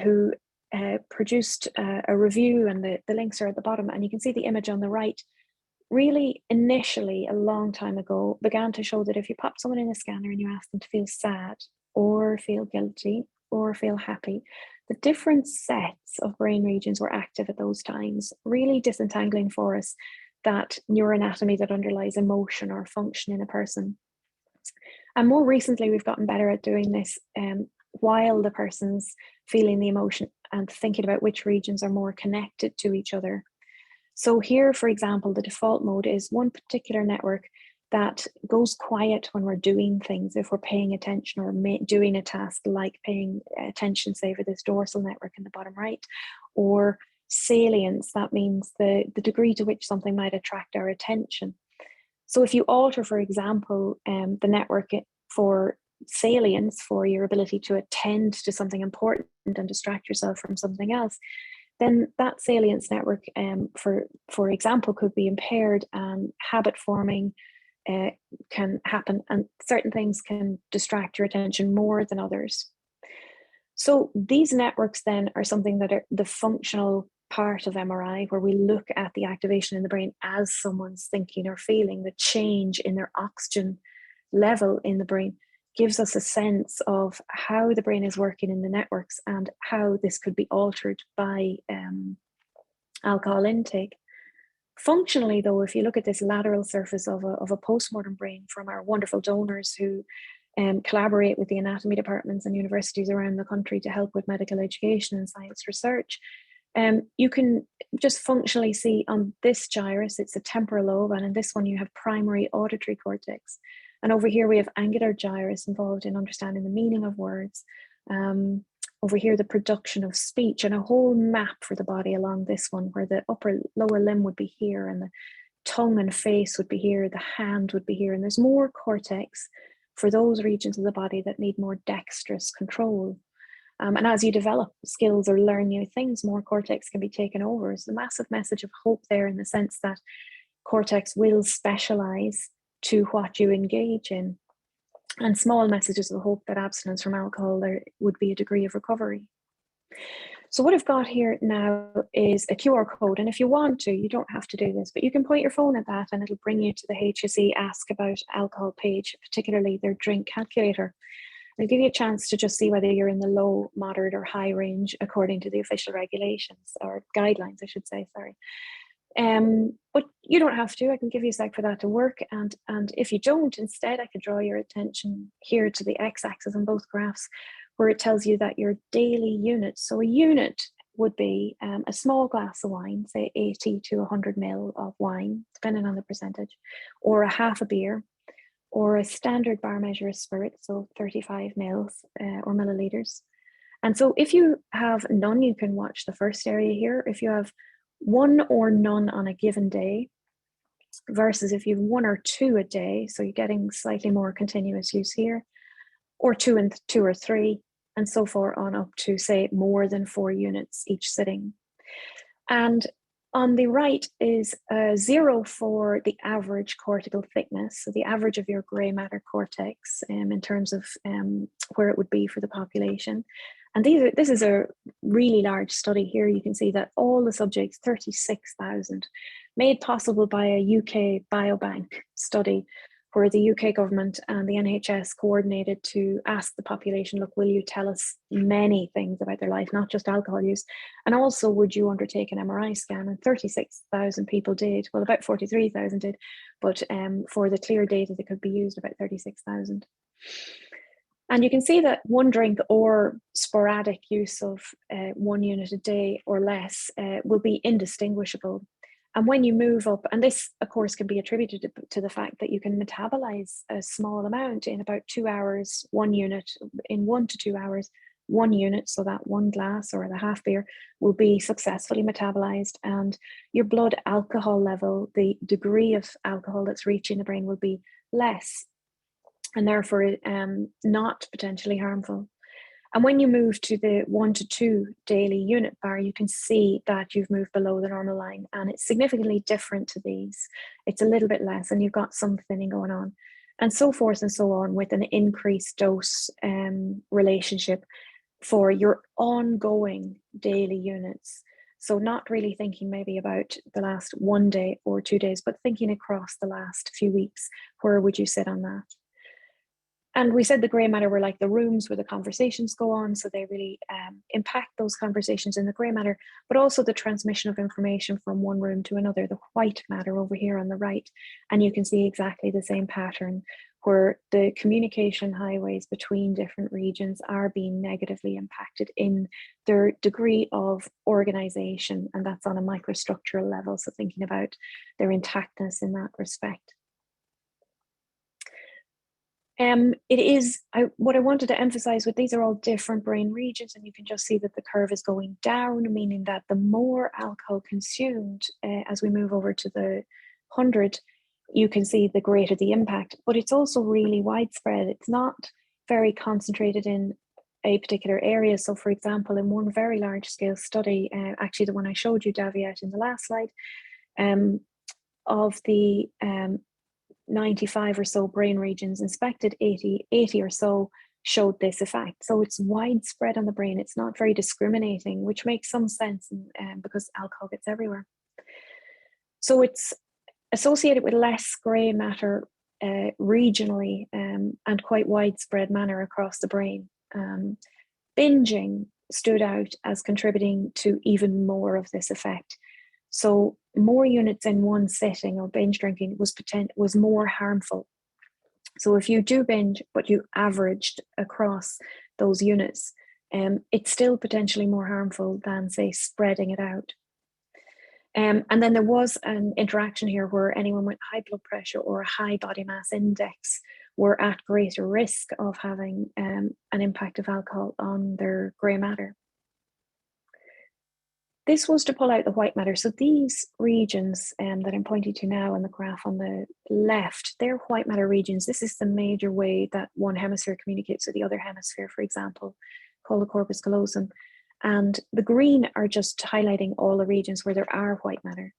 who produced a review, and the links are at the bottom, and you can see the image on the right, really initially a long time ago began to show that if you pop someone in a scanner and you ask them to feel sad or feel guilty or feel happy, the different sets of brain regions were active at those times, really disentangling for us that neuroanatomy that underlies emotion or function in a person. And more recently, we've gotten better at doing this while the person's feeling the emotion and thinking about which regions are more connected to each other. So here, for example, the default mode is one particular network that goes quiet when we're doing things, if we're paying attention or doing a task, like paying attention, say, for this dorsal network in the bottom right, or salience. That means the degree to which something might attract our attention. So if you alter, for example, the network for salience, for your ability to attend to something important and distract yourself from something else, then that salience network, for example, could be impaired, and habit forming can happen, and certain things can distract your attention more than others. So these networks then are something that are the functional part of MRI, where we look at the activation in the brain as someone's thinking or feeling. The change in their oxygen level in the brain gives us a sense of how the brain is working in the networks and how this could be altered by alcohol intake. Functionally, though, if you look at this lateral surface of a postmortem brain from our wonderful donors who collaborate with the anatomy departments and universities around the country to help with medical education and science research, you can just functionally see on this gyrus, it's a temporal lobe, and in this one you have primary auditory cortex. And over here we have angular gyrus involved in understanding the meaning of words. Over here, the production of speech, and a whole map for the body along this one, where the lower limb would be here, and the tongue and face would be here, the hand would be here, and there's more cortex for those regions of the body that need more dexterous control. And as you develop skills or learn new things, more cortex can be taken over. It's a massive message of hope there, in the sense that cortex will specialize to what you engage in. And small messages of hope that abstinence from alcohol, there would be a degree of recovery. So what I've got here now is a QR code. And if you want to, you don't have to do this, but you can point your phone at that and it'll bring you to the HSE Ask About Alcohol page, particularly their drink calculator. It'll give you a chance to just see whether you're in the low, moderate or high range according to the official regulations, or guidelines, I should say, sorry. But you don't have to. I can give you a sec for that to work, and if you don't, instead I could draw your attention here to the x-axis on both graphs, where it tells you that your daily units, so a unit would be a small glass of wine, say 80 to 100 ml of wine, depending on the percentage, or a half a beer, or a standard bar measure of spirit, so 35 mils or milliliters. And so if you have none, you can watch the first area here. If you have one or none on a given day, versus if you have one or two a day, so you're getting slightly more continuous use here, or two or three, and so far on up to, say, more than 4 units each sitting. And on the right is 0 for the average cortical thickness, so the average of your grey matter cortex in terms of where it would be for the population. And this is a really large study here. You can see that all the subjects, 36,000, made possible by a UK biobank study, where the UK government and the NHS coordinated to ask the population, look, will you tell us many things about their life, not just alcohol use? And also, would you undertake an MRI scan? And 36,000 people did. Well, about 43,000 did, but for the clear data that could be used, about 36,000. And you can see that one drink or sporadic use of 1 unit a day or less will be indistinguishable. And when you move up, and this of course can be attributed to the fact that you can metabolize a small amount in about 2 hours, 1 unit, in 1 to 2 hours, 1 unit, so that 1 glass or the half beer will be successfully metabolized, and your blood alcohol level, the degree of alcohol that's reaching the brain, will be less, and therefore not potentially harmful. And when you move to the 1 to 2 daily unit bar, you can see that you've moved below the normal line, and it's significantly different to these. It's a little bit less, and you've got some thinning going on, and so forth and so on, with an increased dose relationship for your ongoing daily units. So not really thinking maybe about the last 1 day or 2 days, but thinking across the last few weeks, where would you sit on that? And we said the grey matter were like the rooms where the conversations go on, so they really impact those conversations in the grey matter, but also the transmission of information from one room to another, the white matter over here on the right. And you can see exactly the same pattern, where the communication highways between different regions are being negatively impacted in their degree of organization, and that's on a microstructural level, so thinking about their intactness in that respect. What I wanted to emphasize with these are all different brain regions, and you can just see that the curve is going down, meaning that the more alcohol consumed as we move over to the 100, you can see the greater the impact, but it's also really widespread. It's not very concentrated in a particular area. So for example, in one very large scale study, actually the one I showed you, Daviet, in the last slide, of the 95 or so brain regions inspected, 80 or so showed this effect. So it's widespread on the brain. It's not very discriminating, which makes some sense because alcohol gets everywhere. So it's associated with less grey matter regionally and quite widespread manner across the brain. Binging stood out as contributing to even more of this effect. So more units in one sitting, or binge drinking, was more harmful. So if you do binge, but you averaged across those units, it's still potentially more harmful than, say, spreading it out. And then there was an interaction here where anyone with high blood pressure or a high body mass index were at greater risk of having an impact of alcohol on their grey matter. This was to pull out the white matter. So these regions that I'm pointing to now in the graph on the left, they're white matter regions. This is the major way that one hemisphere communicates with the other hemisphere, for example, called the corpus callosum. And the green are just highlighting all the regions where there are white matter.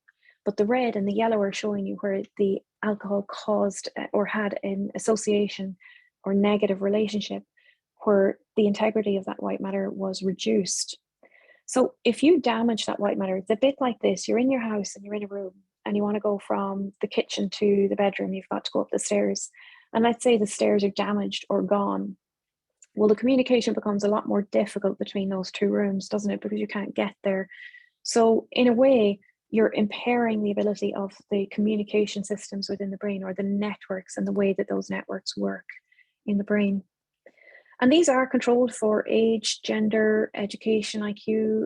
But the red and the yellow are showing you where the alcohol caused or had an association or negative relationship where the integrity of that white matter was reduced. So if you damage that white matter, it's a bit like this. You're in your house and you're in a room and you want to go from the kitchen to the bedroom. You've got to go up the stairs. And let's say the stairs are damaged or gone. Well, the communication becomes a lot more difficult between those two rooms, doesn't it? Because you can't get there. So in a way, you're impairing the ability of the communication systems within the brain, or the networks and the way that those networks work in the brain. And these are controlled for age, gender, education, IQ,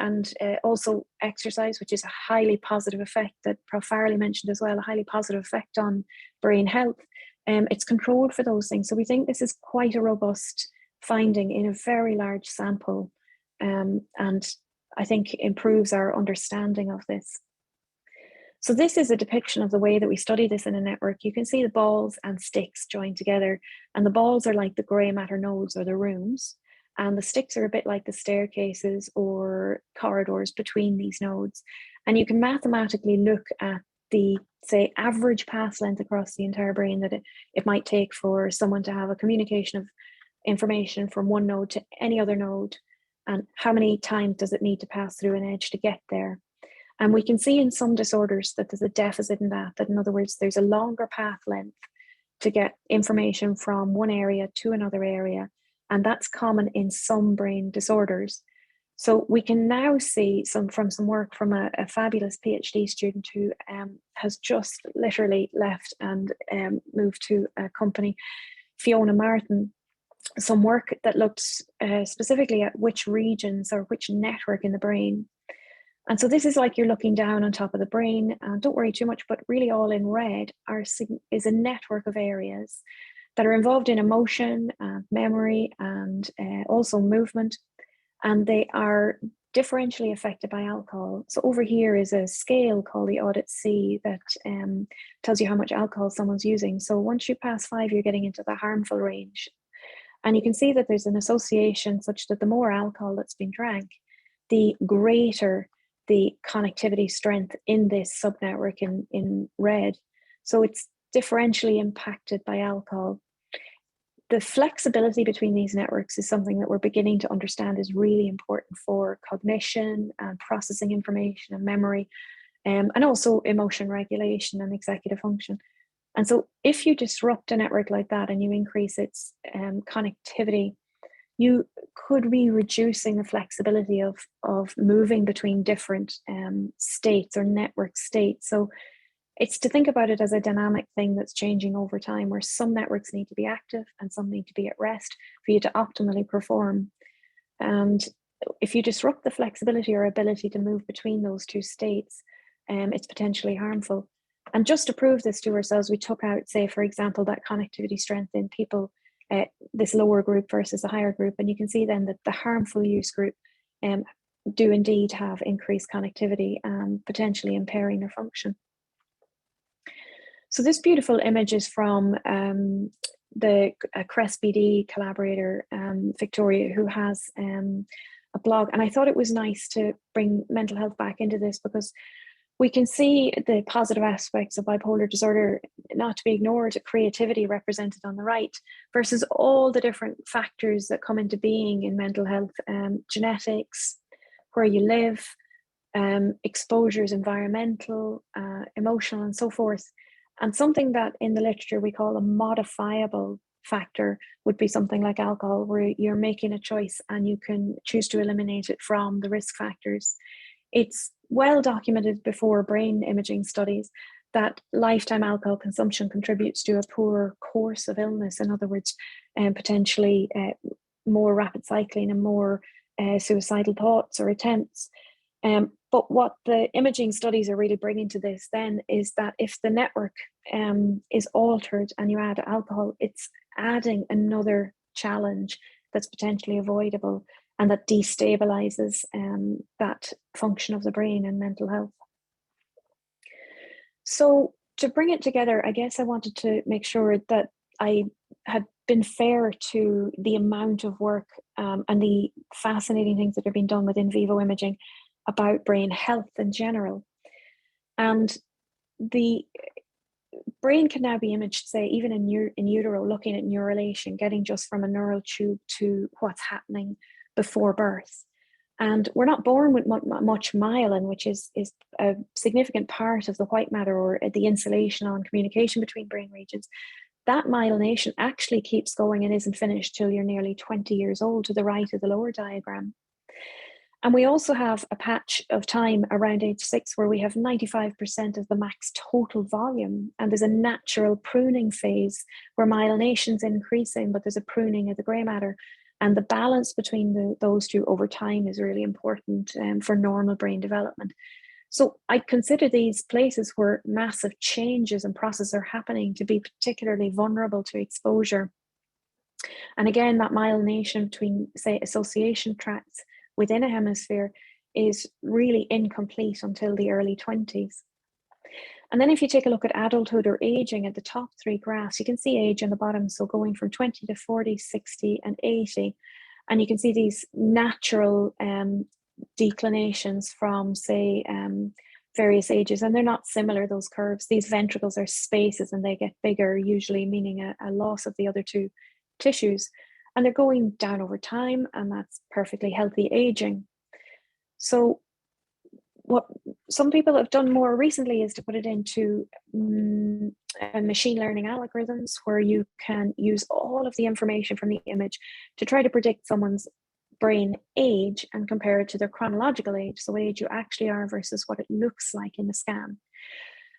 and also exercise, which is a highly positive effect that Prof. Farrelly mentioned as well, a highly positive effect on brain health. It's controlled for those things. So we think this is quite a robust finding in a very large sample, and I think improves our understanding of this. So this is a depiction of the way that we study this in a network. You can see the balls and sticks joined together, and the balls are like the grey matter nodes or the rooms, and the sticks are a bit like the staircases or corridors between these nodes. And you can mathematically look at the, say, average path length across the entire brain that it might take for someone to have a communication of information from one node to any other node, and how many times does it need to pass through an edge to get there. And we can see in some disorders that there's a deficit in that in other words, there's a longer path length to get information from one area to another area. And that's common in some brain disorders. So we can now see from some work from a fabulous PhD student who has just literally left and moved to a company, Fiona Martin, some work that looked specifically at which regions or which network in the brain. And so this is like you're looking down on top of the brain. Don't worry too much, but really all in red is a network of areas that are involved in emotion, memory, and also movement. And they are differentially affected by alcohol. So over here is a scale called the Audit C that tells you how much alcohol someone's using. So once you pass 5, you're getting into the harmful range. And you can see that there's an association such that the more alcohol that's been drank, the greater the connectivity strength in this subnetwork in red. So it's differentially impacted by alcohol. The flexibility between these networks is something that we're beginning to understand is really important for cognition and processing information and memory, and also emotion regulation and executive function. And so if you disrupt a network like that and you increase its connectivity, you could be reducing the flexibility of moving between different states or network states. So It's to think about it as a dynamic thing that's changing over time, where some networks need to be active and some need to be at rest for you to optimally perform. And if you disrupt the flexibility or ability to move between those two states, it's potentially harmful. And just to prove this to ourselves, we took out, say, for example, that connectivity strength in people, this lower group versus the higher group. And you can see then that the harmful use group do indeed have increased connectivity and potentially impairing their function. So this beautiful image is from the CREST BD collaborator, Victoria, who has a blog. And I thought it was nice to bring mental health back into this, because we can see the positive aspects of bipolar disorder not to be ignored, creativity represented on the right, versus all the different factors that come into being in mental health, genetics, where you live, exposures, environmental, emotional, and so forth. And something that in the literature we call a modifiable factor would be something like alcohol, where you're making a choice and you can choose to eliminate it from the risk factors. It's well documented before brain imaging studies that lifetime alcohol consumption contributes to a poorer course of illness. In other words, potentially more rapid cycling and more suicidal thoughts or attempts. But what the imaging studies are really bringing to this then is that if the network is altered and you add alcohol, it's adding another challenge that's potentially avoidable and that destabilizes that function of the brain and mental health. So to bring it together, I guess I wanted to make sure that I had been fair to the amount of work and the fascinating things that are being done with in vivo imaging about brain health in general. And the brain can now be imaged, say, even in utero, looking at neurulation, getting just from a neural tube to what's happening before birth. And we're not born with much myelin, which is a significant part of the white matter or the insulation on communication between brain regions. That myelination actually keeps going and isn't finished till you're nearly 20 years old, to the right of the lower diagram. And we also have a patch of time around age 6 where we have 95% of the max total volume. And there's a natural pruning phase where myelination's increasing, but there's a pruning of the grey matter. And the balance between those two over time is really important for normal brain development. So I consider these places where massive changes and processes are happening to be particularly vulnerable to exposure. And again, that myelination between, say, association tracts within a hemisphere is really incomplete until the early 20s. And then if you take a look at adulthood or aging at the top 3 graphs, you can see age on the bottom. So going from 20 to 40, 60, and 80. And you can see these natural declinations from, say, various ages. And they're not similar, those curves. These ventricles are spaces and they get bigger, usually meaning a loss of the other 2 tissues. And they're going down over time, and that's perfectly healthy aging. So what some people have done more recently is to put it into machine learning algorithms, where you can use all of the information from the image to try to predict someone's brain age and compare it to their chronological age, so age you actually are versus what it looks like in the scan.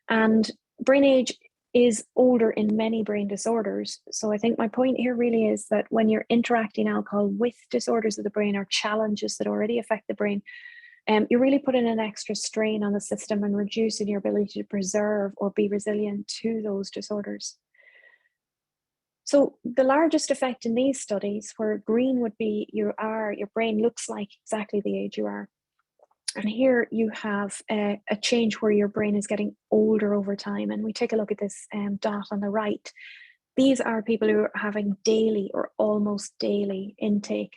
And brain age is older in many brain disorders. So I think my point here really is that when you're interacting alcohol with disorders of the brain or challenges that already affect the brain, you're really putting an extra strain on the system and reducing your ability to preserve or be resilient to those disorders. So the largest effect in these studies, where green would be your brain looks like exactly the age you are. And here you have a change where your brain is getting older over time. And we take a look at this dot on the right. These are people who are having daily or almost daily intake.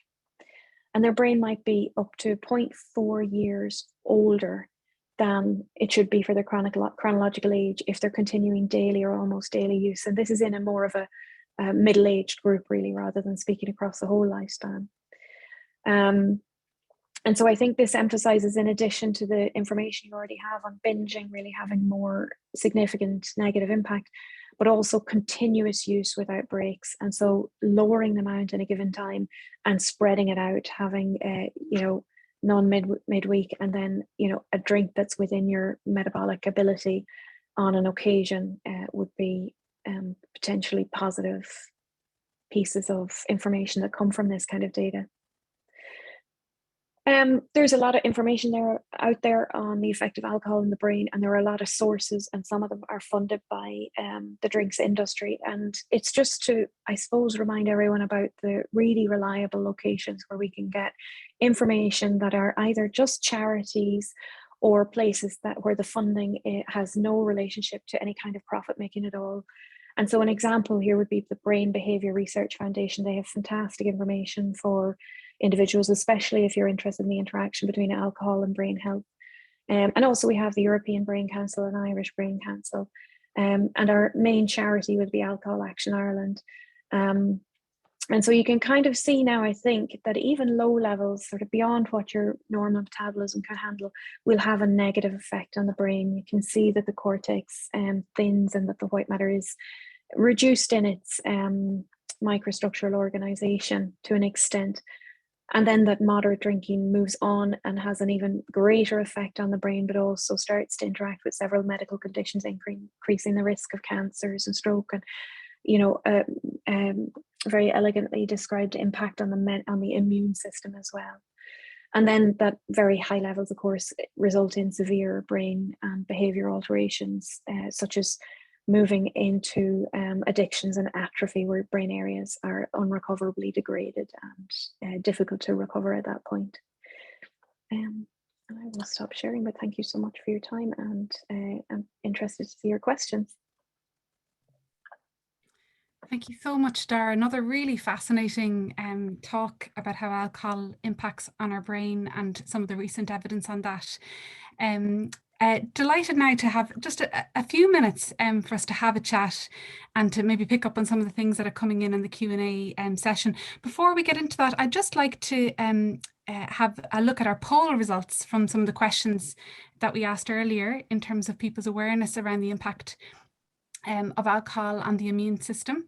And their brain might be up to 0.4 years older than it should be for their chronological age if they're continuing daily or almost daily use. And this is in a more of a middle-aged group, really, rather than speaking across the whole lifespan. And so I think this emphasizes, in addition to the information you already have on binging really having more significant negative impact, but also continuous use without breaks. And so lowering the amount in a given time and spreading it out, having none midweek, and then a drink that's within your metabolic ability, on an occasion would be potentially positive pieces of information that come from this kind of data. There's a lot of information out there on the effect of alcohol in the brain, and there are a lot of sources, and some of them are funded by the drinks industry. And it's just to, I suppose, remind everyone about the really reliable locations where we can get information that are either just charities or places where the funding has no relationship to any kind of profit making at all. And so an example here would be the Brain Behavior Research Foundation. They have fantastic information for individuals, especially if you're interested in the interaction between alcohol and brain health. And also we have the European Brain Council and Irish Brain Council. And our main charity would be Alcohol Action Ireland. And so you can kind of see now, I think, that even low levels, sort of beyond what your normal metabolism can handle, will have a negative effect on the brain. You can see that the cortex thins and that the white matter is reduced in its microstructural organization to an extent. And then that moderate drinking moves on and has an even greater effect on the brain, but also starts to interact with several medical conditions, increasing the risk of cancers and stroke, and, you know, very elegantly described impact on the immune system as well. And then that very high levels, of course, result in severe brain and behavior alterations, such as moving into addictions and atrophy, where brain areas are unrecoverably degraded and difficult to recover at that point. And I will stop sharing, but thank you so much for your time, and I'm interested to see your questions. Thank you so much, Dara. Another really fascinating talk about how alcohol impacts on our brain and some of the recent evidence on that. Delighted now to have just a few minutes for us to have a chat and to maybe pick up on some of the things that are coming in the Q&A session. Before we get into that, I'd just like to have a look at our poll results from some of the questions that we asked earlier in terms of people's awareness around the impact of alcohol on the immune system,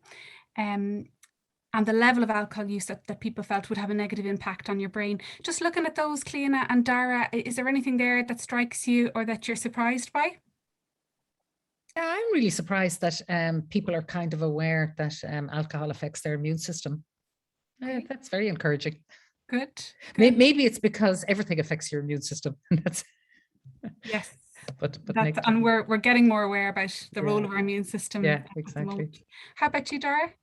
and the level of alcohol use that people felt would have a negative impact on your brain. Just looking at those, Cliona and Dara, is there anything there that strikes you or that you're surprised by? I'm really surprised that people are kind of aware that alcohol affects their immune system. That's very encouraging. Good. Maybe it's because everything affects your immune system. That's yes. But and we're getting more aware about the role of our immune system. Yeah, exactly. How about you, Dara?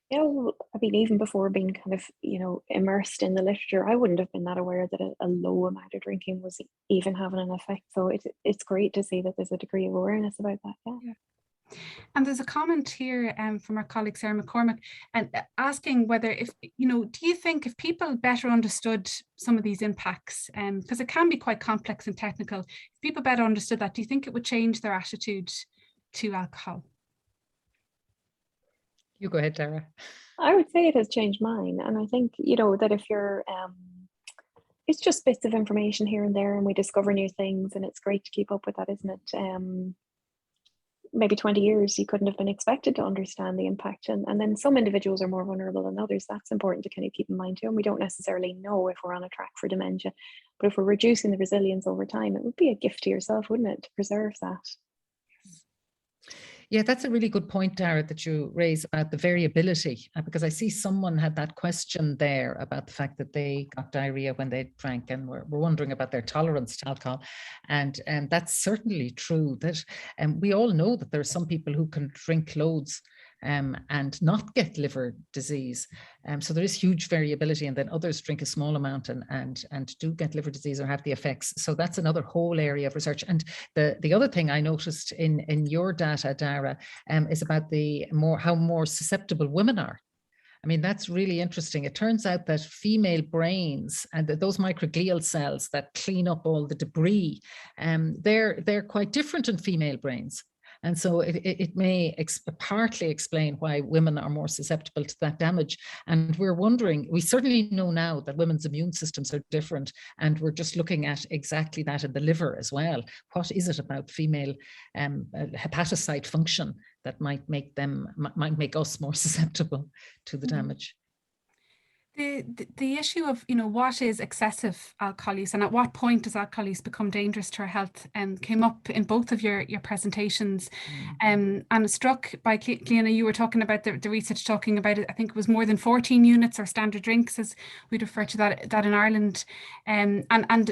Yeah, well, I mean, even before being kind of, you know, immersed in the literature, I wouldn't have been that aware that a low amount of drinking was even having an effect. So it's great to see that there's a degree of awareness about that. Yeah. And there's a comment here from our colleague Sarah McCormick, and asking whether, if you know, do you think if people better understood some of these impacts, because it can be quite complex and technical, if people better understood that, do you think it would change their attitude to alcohol? You go ahead, Dara. I would say it has changed mine, and I think, you know, that if you're it's just bits of information here and there, and we discover new things, and it's great to keep up with that, isn't it? Maybe 20 years you couldn't have been expected to understand the impact, and then some individuals are more vulnerable than others. That's important to kind of keep in mind too, and we don't necessarily know if we're on a track for dementia, but if we're reducing the resilience over time, it would be a gift to yourself, wouldn't it, to preserve that? Yeah, that's a really good point, Dara, that you raise about the variability, because I see someone had that question there about the fact that they got diarrhea when they drank, and were wondering about their tolerance to alcohol. And that's certainly true, that we all know that there are some people who can drink loads and not get liver disease. So there is huge variability, and then others drink a small amount and do get liver disease or have the effects. So that's another whole area of research. And the other thing I noticed in your data, Dara, is about how more susceptible women are. I mean, that's really interesting. It turns out that female brains and those microglial cells that clean up all the debris, they're quite different in female brains. And so it may partly explain why women are more susceptible to that damage. And we're wondering, we certainly know now that women's immune systems are different, and we're just looking at exactly that in the liver as well. What is it about female hepatocyte function that might make us more susceptible to the damage? The issue of, what is excessive alcohol use and at what point does alcohol use become dangerous to our health came up in both of your presentations. And struck by Cliona, you were talking about the research talking about it. I think it was more than 14 units or standard drinks, as we'd refer to that in Ireland. And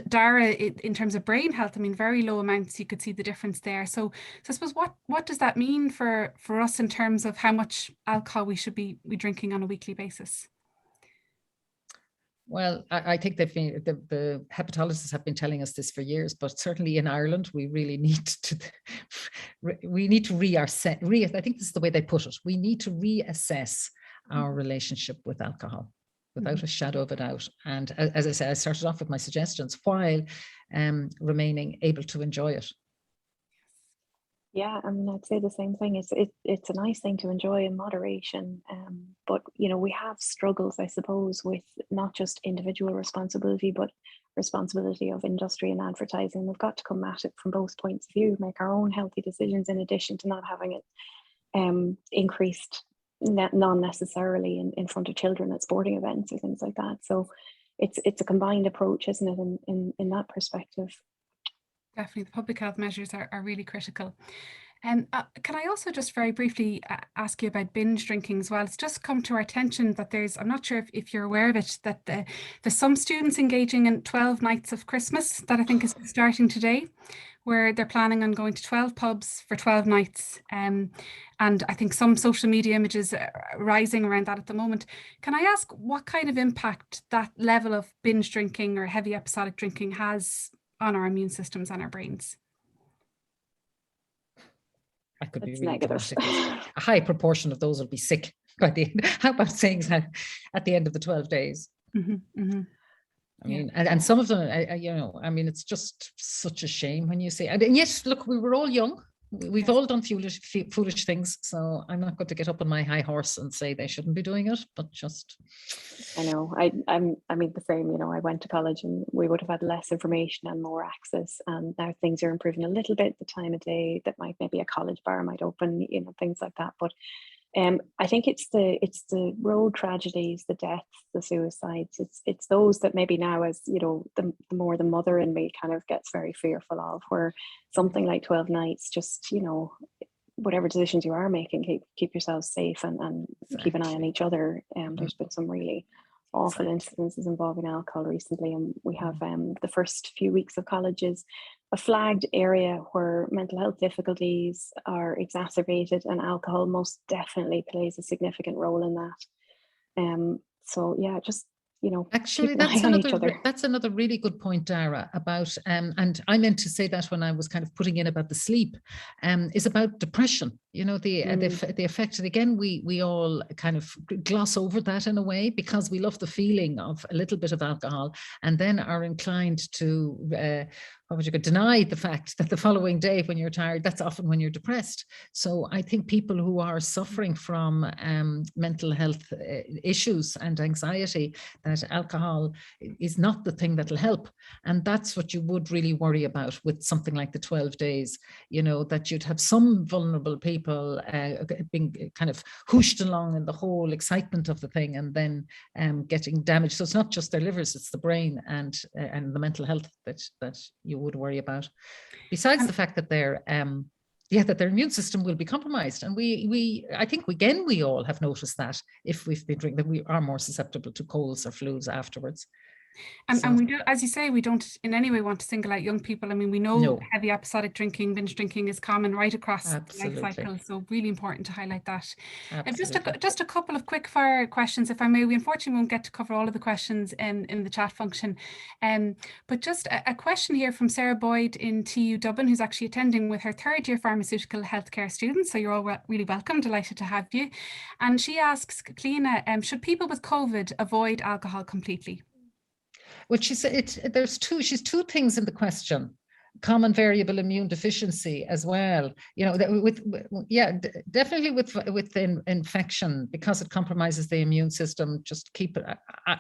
Dara, in terms of brain health, I mean, very low amounts, you could see the difference there. So I suppose what does that mean for us in terms of how much alcohol we should be drinking on a weekly basis? Well, I think they've been, the hepatologists have been telling us this for years, but certainly in Ireland, we really need to, reassess, I think this is the way they put it. We need to reassess our relationship with alcohol without a shadow of a doubt. And as I said, I started off with my suggestions while remaining able to enjoy it. Yeah, I mean, I'd say the same thing. It's a nice thing to enjoy in moderation, but we have struggles, I suppose, with not just individual responsibility, but responsibility of industry and advertising. We've got to come at it from both points of view, make our own healthy decisions in addition to not having it increased non-necessarily in front of children at sporting events or things like that. So it's a combined approach, isn't it, in that perspective? Definitely, the public health measures are really critical. Can I also just very briefly ask you about binge drinking as well? It's just come to our attention that I'm not sure if you're aware of it, that there's some students engaging in 12 nights of Christmas that I think is starting today, where they're planning on going to 12 pubs for 12 nights. And I think some social media images are rising around that at the moment. Can I ask what kind of impact that level of binge drinking or heavy episodic drinking has on our immune systems and our brains? I could It's be really negative. dramatic. A high proportion of those will be sick by the end. How about saying that at the end of the 12 days? I mean, and some of them, I mean, it's just such a shame when you say, and yes, look, we were all young. We've all done foolish things, so I'm not going to get up on my high horse and say they shouldn't be doing it, but just... I know, I mean the same, I went to college and we would have had less information and more access, and now things are improving a little bit, the time of day that maybe a college bar might open, things like that. But I think it's the road tragedies, the deaths, the suicides. It's those that maybe now, as the more the mother in me kind of gets very fearful of, where something like 12 nights, just whatever decisions you are making, keep yourselves safe and keep an eye on each other. There's been some really awful incidences involving alcohol recently, and we have the first few weeks of colleges a flagged area where mental health difficulties are exacerbated, and alcohol most definitely plays a significant role in that. So yeah, just actually that's another really good point, Dara, about and I meant to say that when I was kind of putting in about the sleep, is about depression. The effect. And again, we all kind of gloss over that in a way because we love the feeling of a little bit of alcohol, and then are inclined to deny the fact that the following day when you're tired, that's often when you're depressed. So I think people who are suffering from mental health issues and anxiety, that alcohol is not the thing that'll help. And that's what you would really worry about with something like the 12 days, that you'd have some vulnerable people being kind of whooshed along in the whole excitement of the thing and then getting damaged. So it's not just their livers, it's the brain and the mental health that you would worry about, besides the fact that their immune system will be compromised. And I think again we all have noticed that if we've been drinking, that we are more susceptible to colds or flus afterwards. And we do, as you say, we don't in any way want to single out young people. I mean, we know heavy episodic drinking, binge drinking is common right across the life cycle. So really important to highlight that. And just a couple of quick fire questions, if I may. We unfortunately won't get to cover all of the questions in the chat function. But just a question here from Sarah Boyd in TU Dublin, who's actually attending with her third year pharmaceutical healthcare students. So you're all really welcome, delighted to have you. And she asks, Cliona, should people with COVID avoid alcohol completely? Well, she's two things in the question. Common variable immune deficiency as well. Definitely with infection, because it compromises the immune system. Just keep it.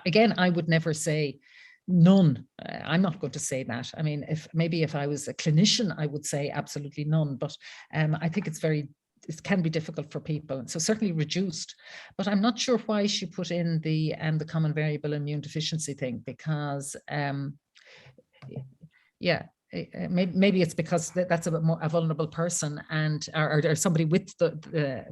Again, I would never say none. I'm not going to say that. I mean, if I was a clinician, I would say absolutely none. But I think it's very can be difficult for people. So certainly reduced, but I'm not sure why she put in the common variable immune deficiency thing, because maybe it's because that's a bit more a vulnerable person, and or somebody with the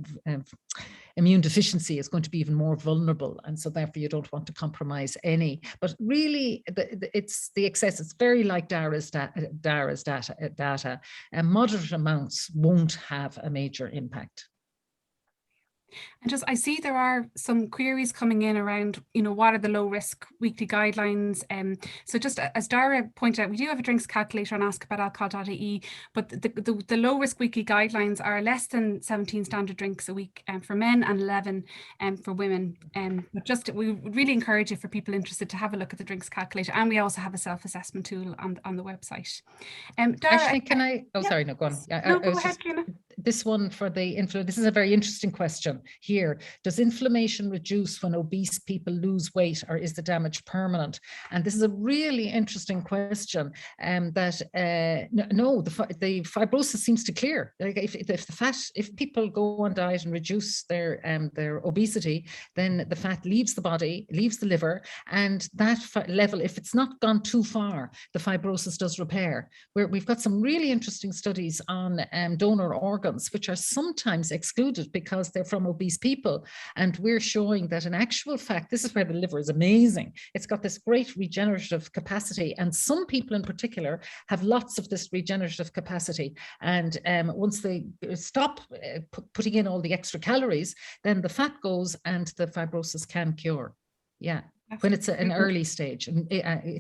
immune deficiency is going to be even more vulnerable, and so therefore you don't want to compromise any. But really, it's the excess. It's very like Dara's data, and moderate amounts won't have a major impact. And I see there are some queries coming in around, what are the low risk weekly guidelines? So just as Dara pointed out, we do have a drinks calculator on askaboutalcohol.ie, but the low risk weekly guidelines are less than 17 standard drinks a week for men and 11 for women. But we really encourage you, for people interested, to have a look at the drinks calculator, and we also have a self-assessment tool on the website. Dara, actually, can I? Oh, yeah. Sorry, no, go on. No, go ahead, Gina. This one for the inflammation. This is a very interesting question here. Does inflammation reduce when obese people lose weight, or is the damage permanent? And this is a really interesting question. No, the fibrosis seems to clear. Like if people go on diet and reduce their obesity, then the fat leaves the body, leaves the liver, and that level, if it's not gone too far, the fibrosis does repair. We've got some really interesting studies on donor organs, which are sometimes excluded because they're from obese people. And we're showing that in actual fact, this is where the liver is amazing. It's got this great regenerative capacity. And some people in particular have lots of this regenerative capacity. And once they stop putting in all the extra calories, then the fat goes and the fibrosis can cure. Yeah. When it's an early stage. And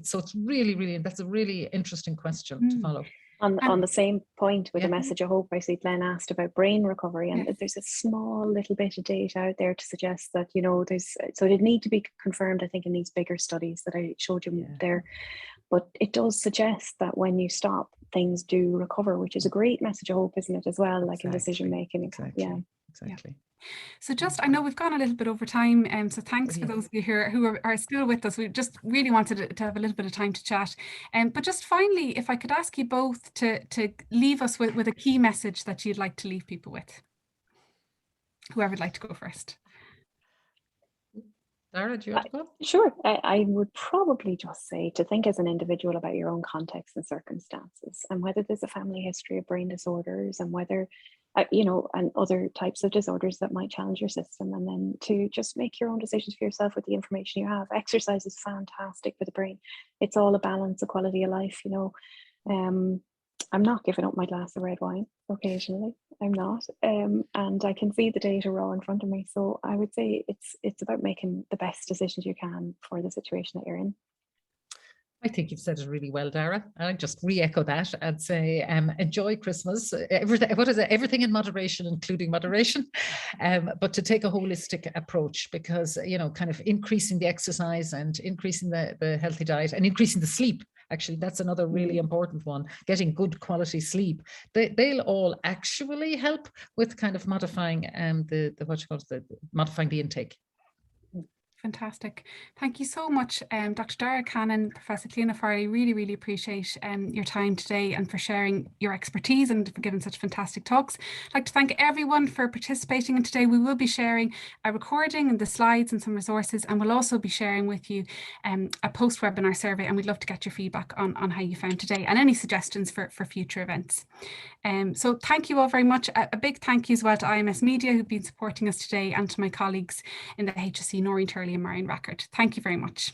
so it's really, really, that's a really interesting question to follow. On the same point with a message of hope, I see Glenn asked about brain recovery, and there's a small little bit of data out there to suggest that, so it'd need to be confirmed, I think, in these bigger studies that I showed you there. But it does suggest that when you stop, things do recover, which is a great message of hope, isn't it, as well, like in decision making. Exactly. Exactly. So I know we've gone a little bit over time, so thanks for those of you who are still with us. We just really wanted to have a little bit of time to chat. But just finally, if I could ask you both to leave us with a key message that you'd like to leave people with. Whoever would like to go first. Dara, do you want to go? Sure. I would probably just say to think as an individual about your own context and circumstances, and whether there's a family history of brain disorders, and whether and other types of disorders that might challenge your system, and then to just make your own decisions for yourself with the information you have. Exercise is fantastic for the brain. It's all a balance, a quality of life. I'm not giving up my glass of red wine occasionally. I'm not, and I can see the data raw in front of me. So I would say it's about making the best decisions you can for the situation that you're in. I think you've said it really well, Dara. I just re-echo that and say, enjoy Christmas. Everything in moderation, including moderation, but to take a holistic approach, because, kind of increasing the exercise and increasing the healthy diet and increasing the sleep. Actually, that's another really important one. Getting good quality sleep. They'll all actually help with kind of modifying modifying the intake. Fantastic. Thank you so much, Dr. Dara Cannon, Professor Cliona Farley. Really, really appreciate your time today and for sharing your expertise and for giving such fantastic talks. I'd like to thank everyone for participating in today. We will be sharing a recording and the slides and some resources, and we'll also be sharing with you a post-webinar survey, and we'd love to get your feedback on how you found today and any suggestions for future events. So thank you all very much. A big thank you as well to IMS Media, who've been supporting us today, and to my colleagues in the HSE, Noreen Turley and Marion Rackard. Thank you very much.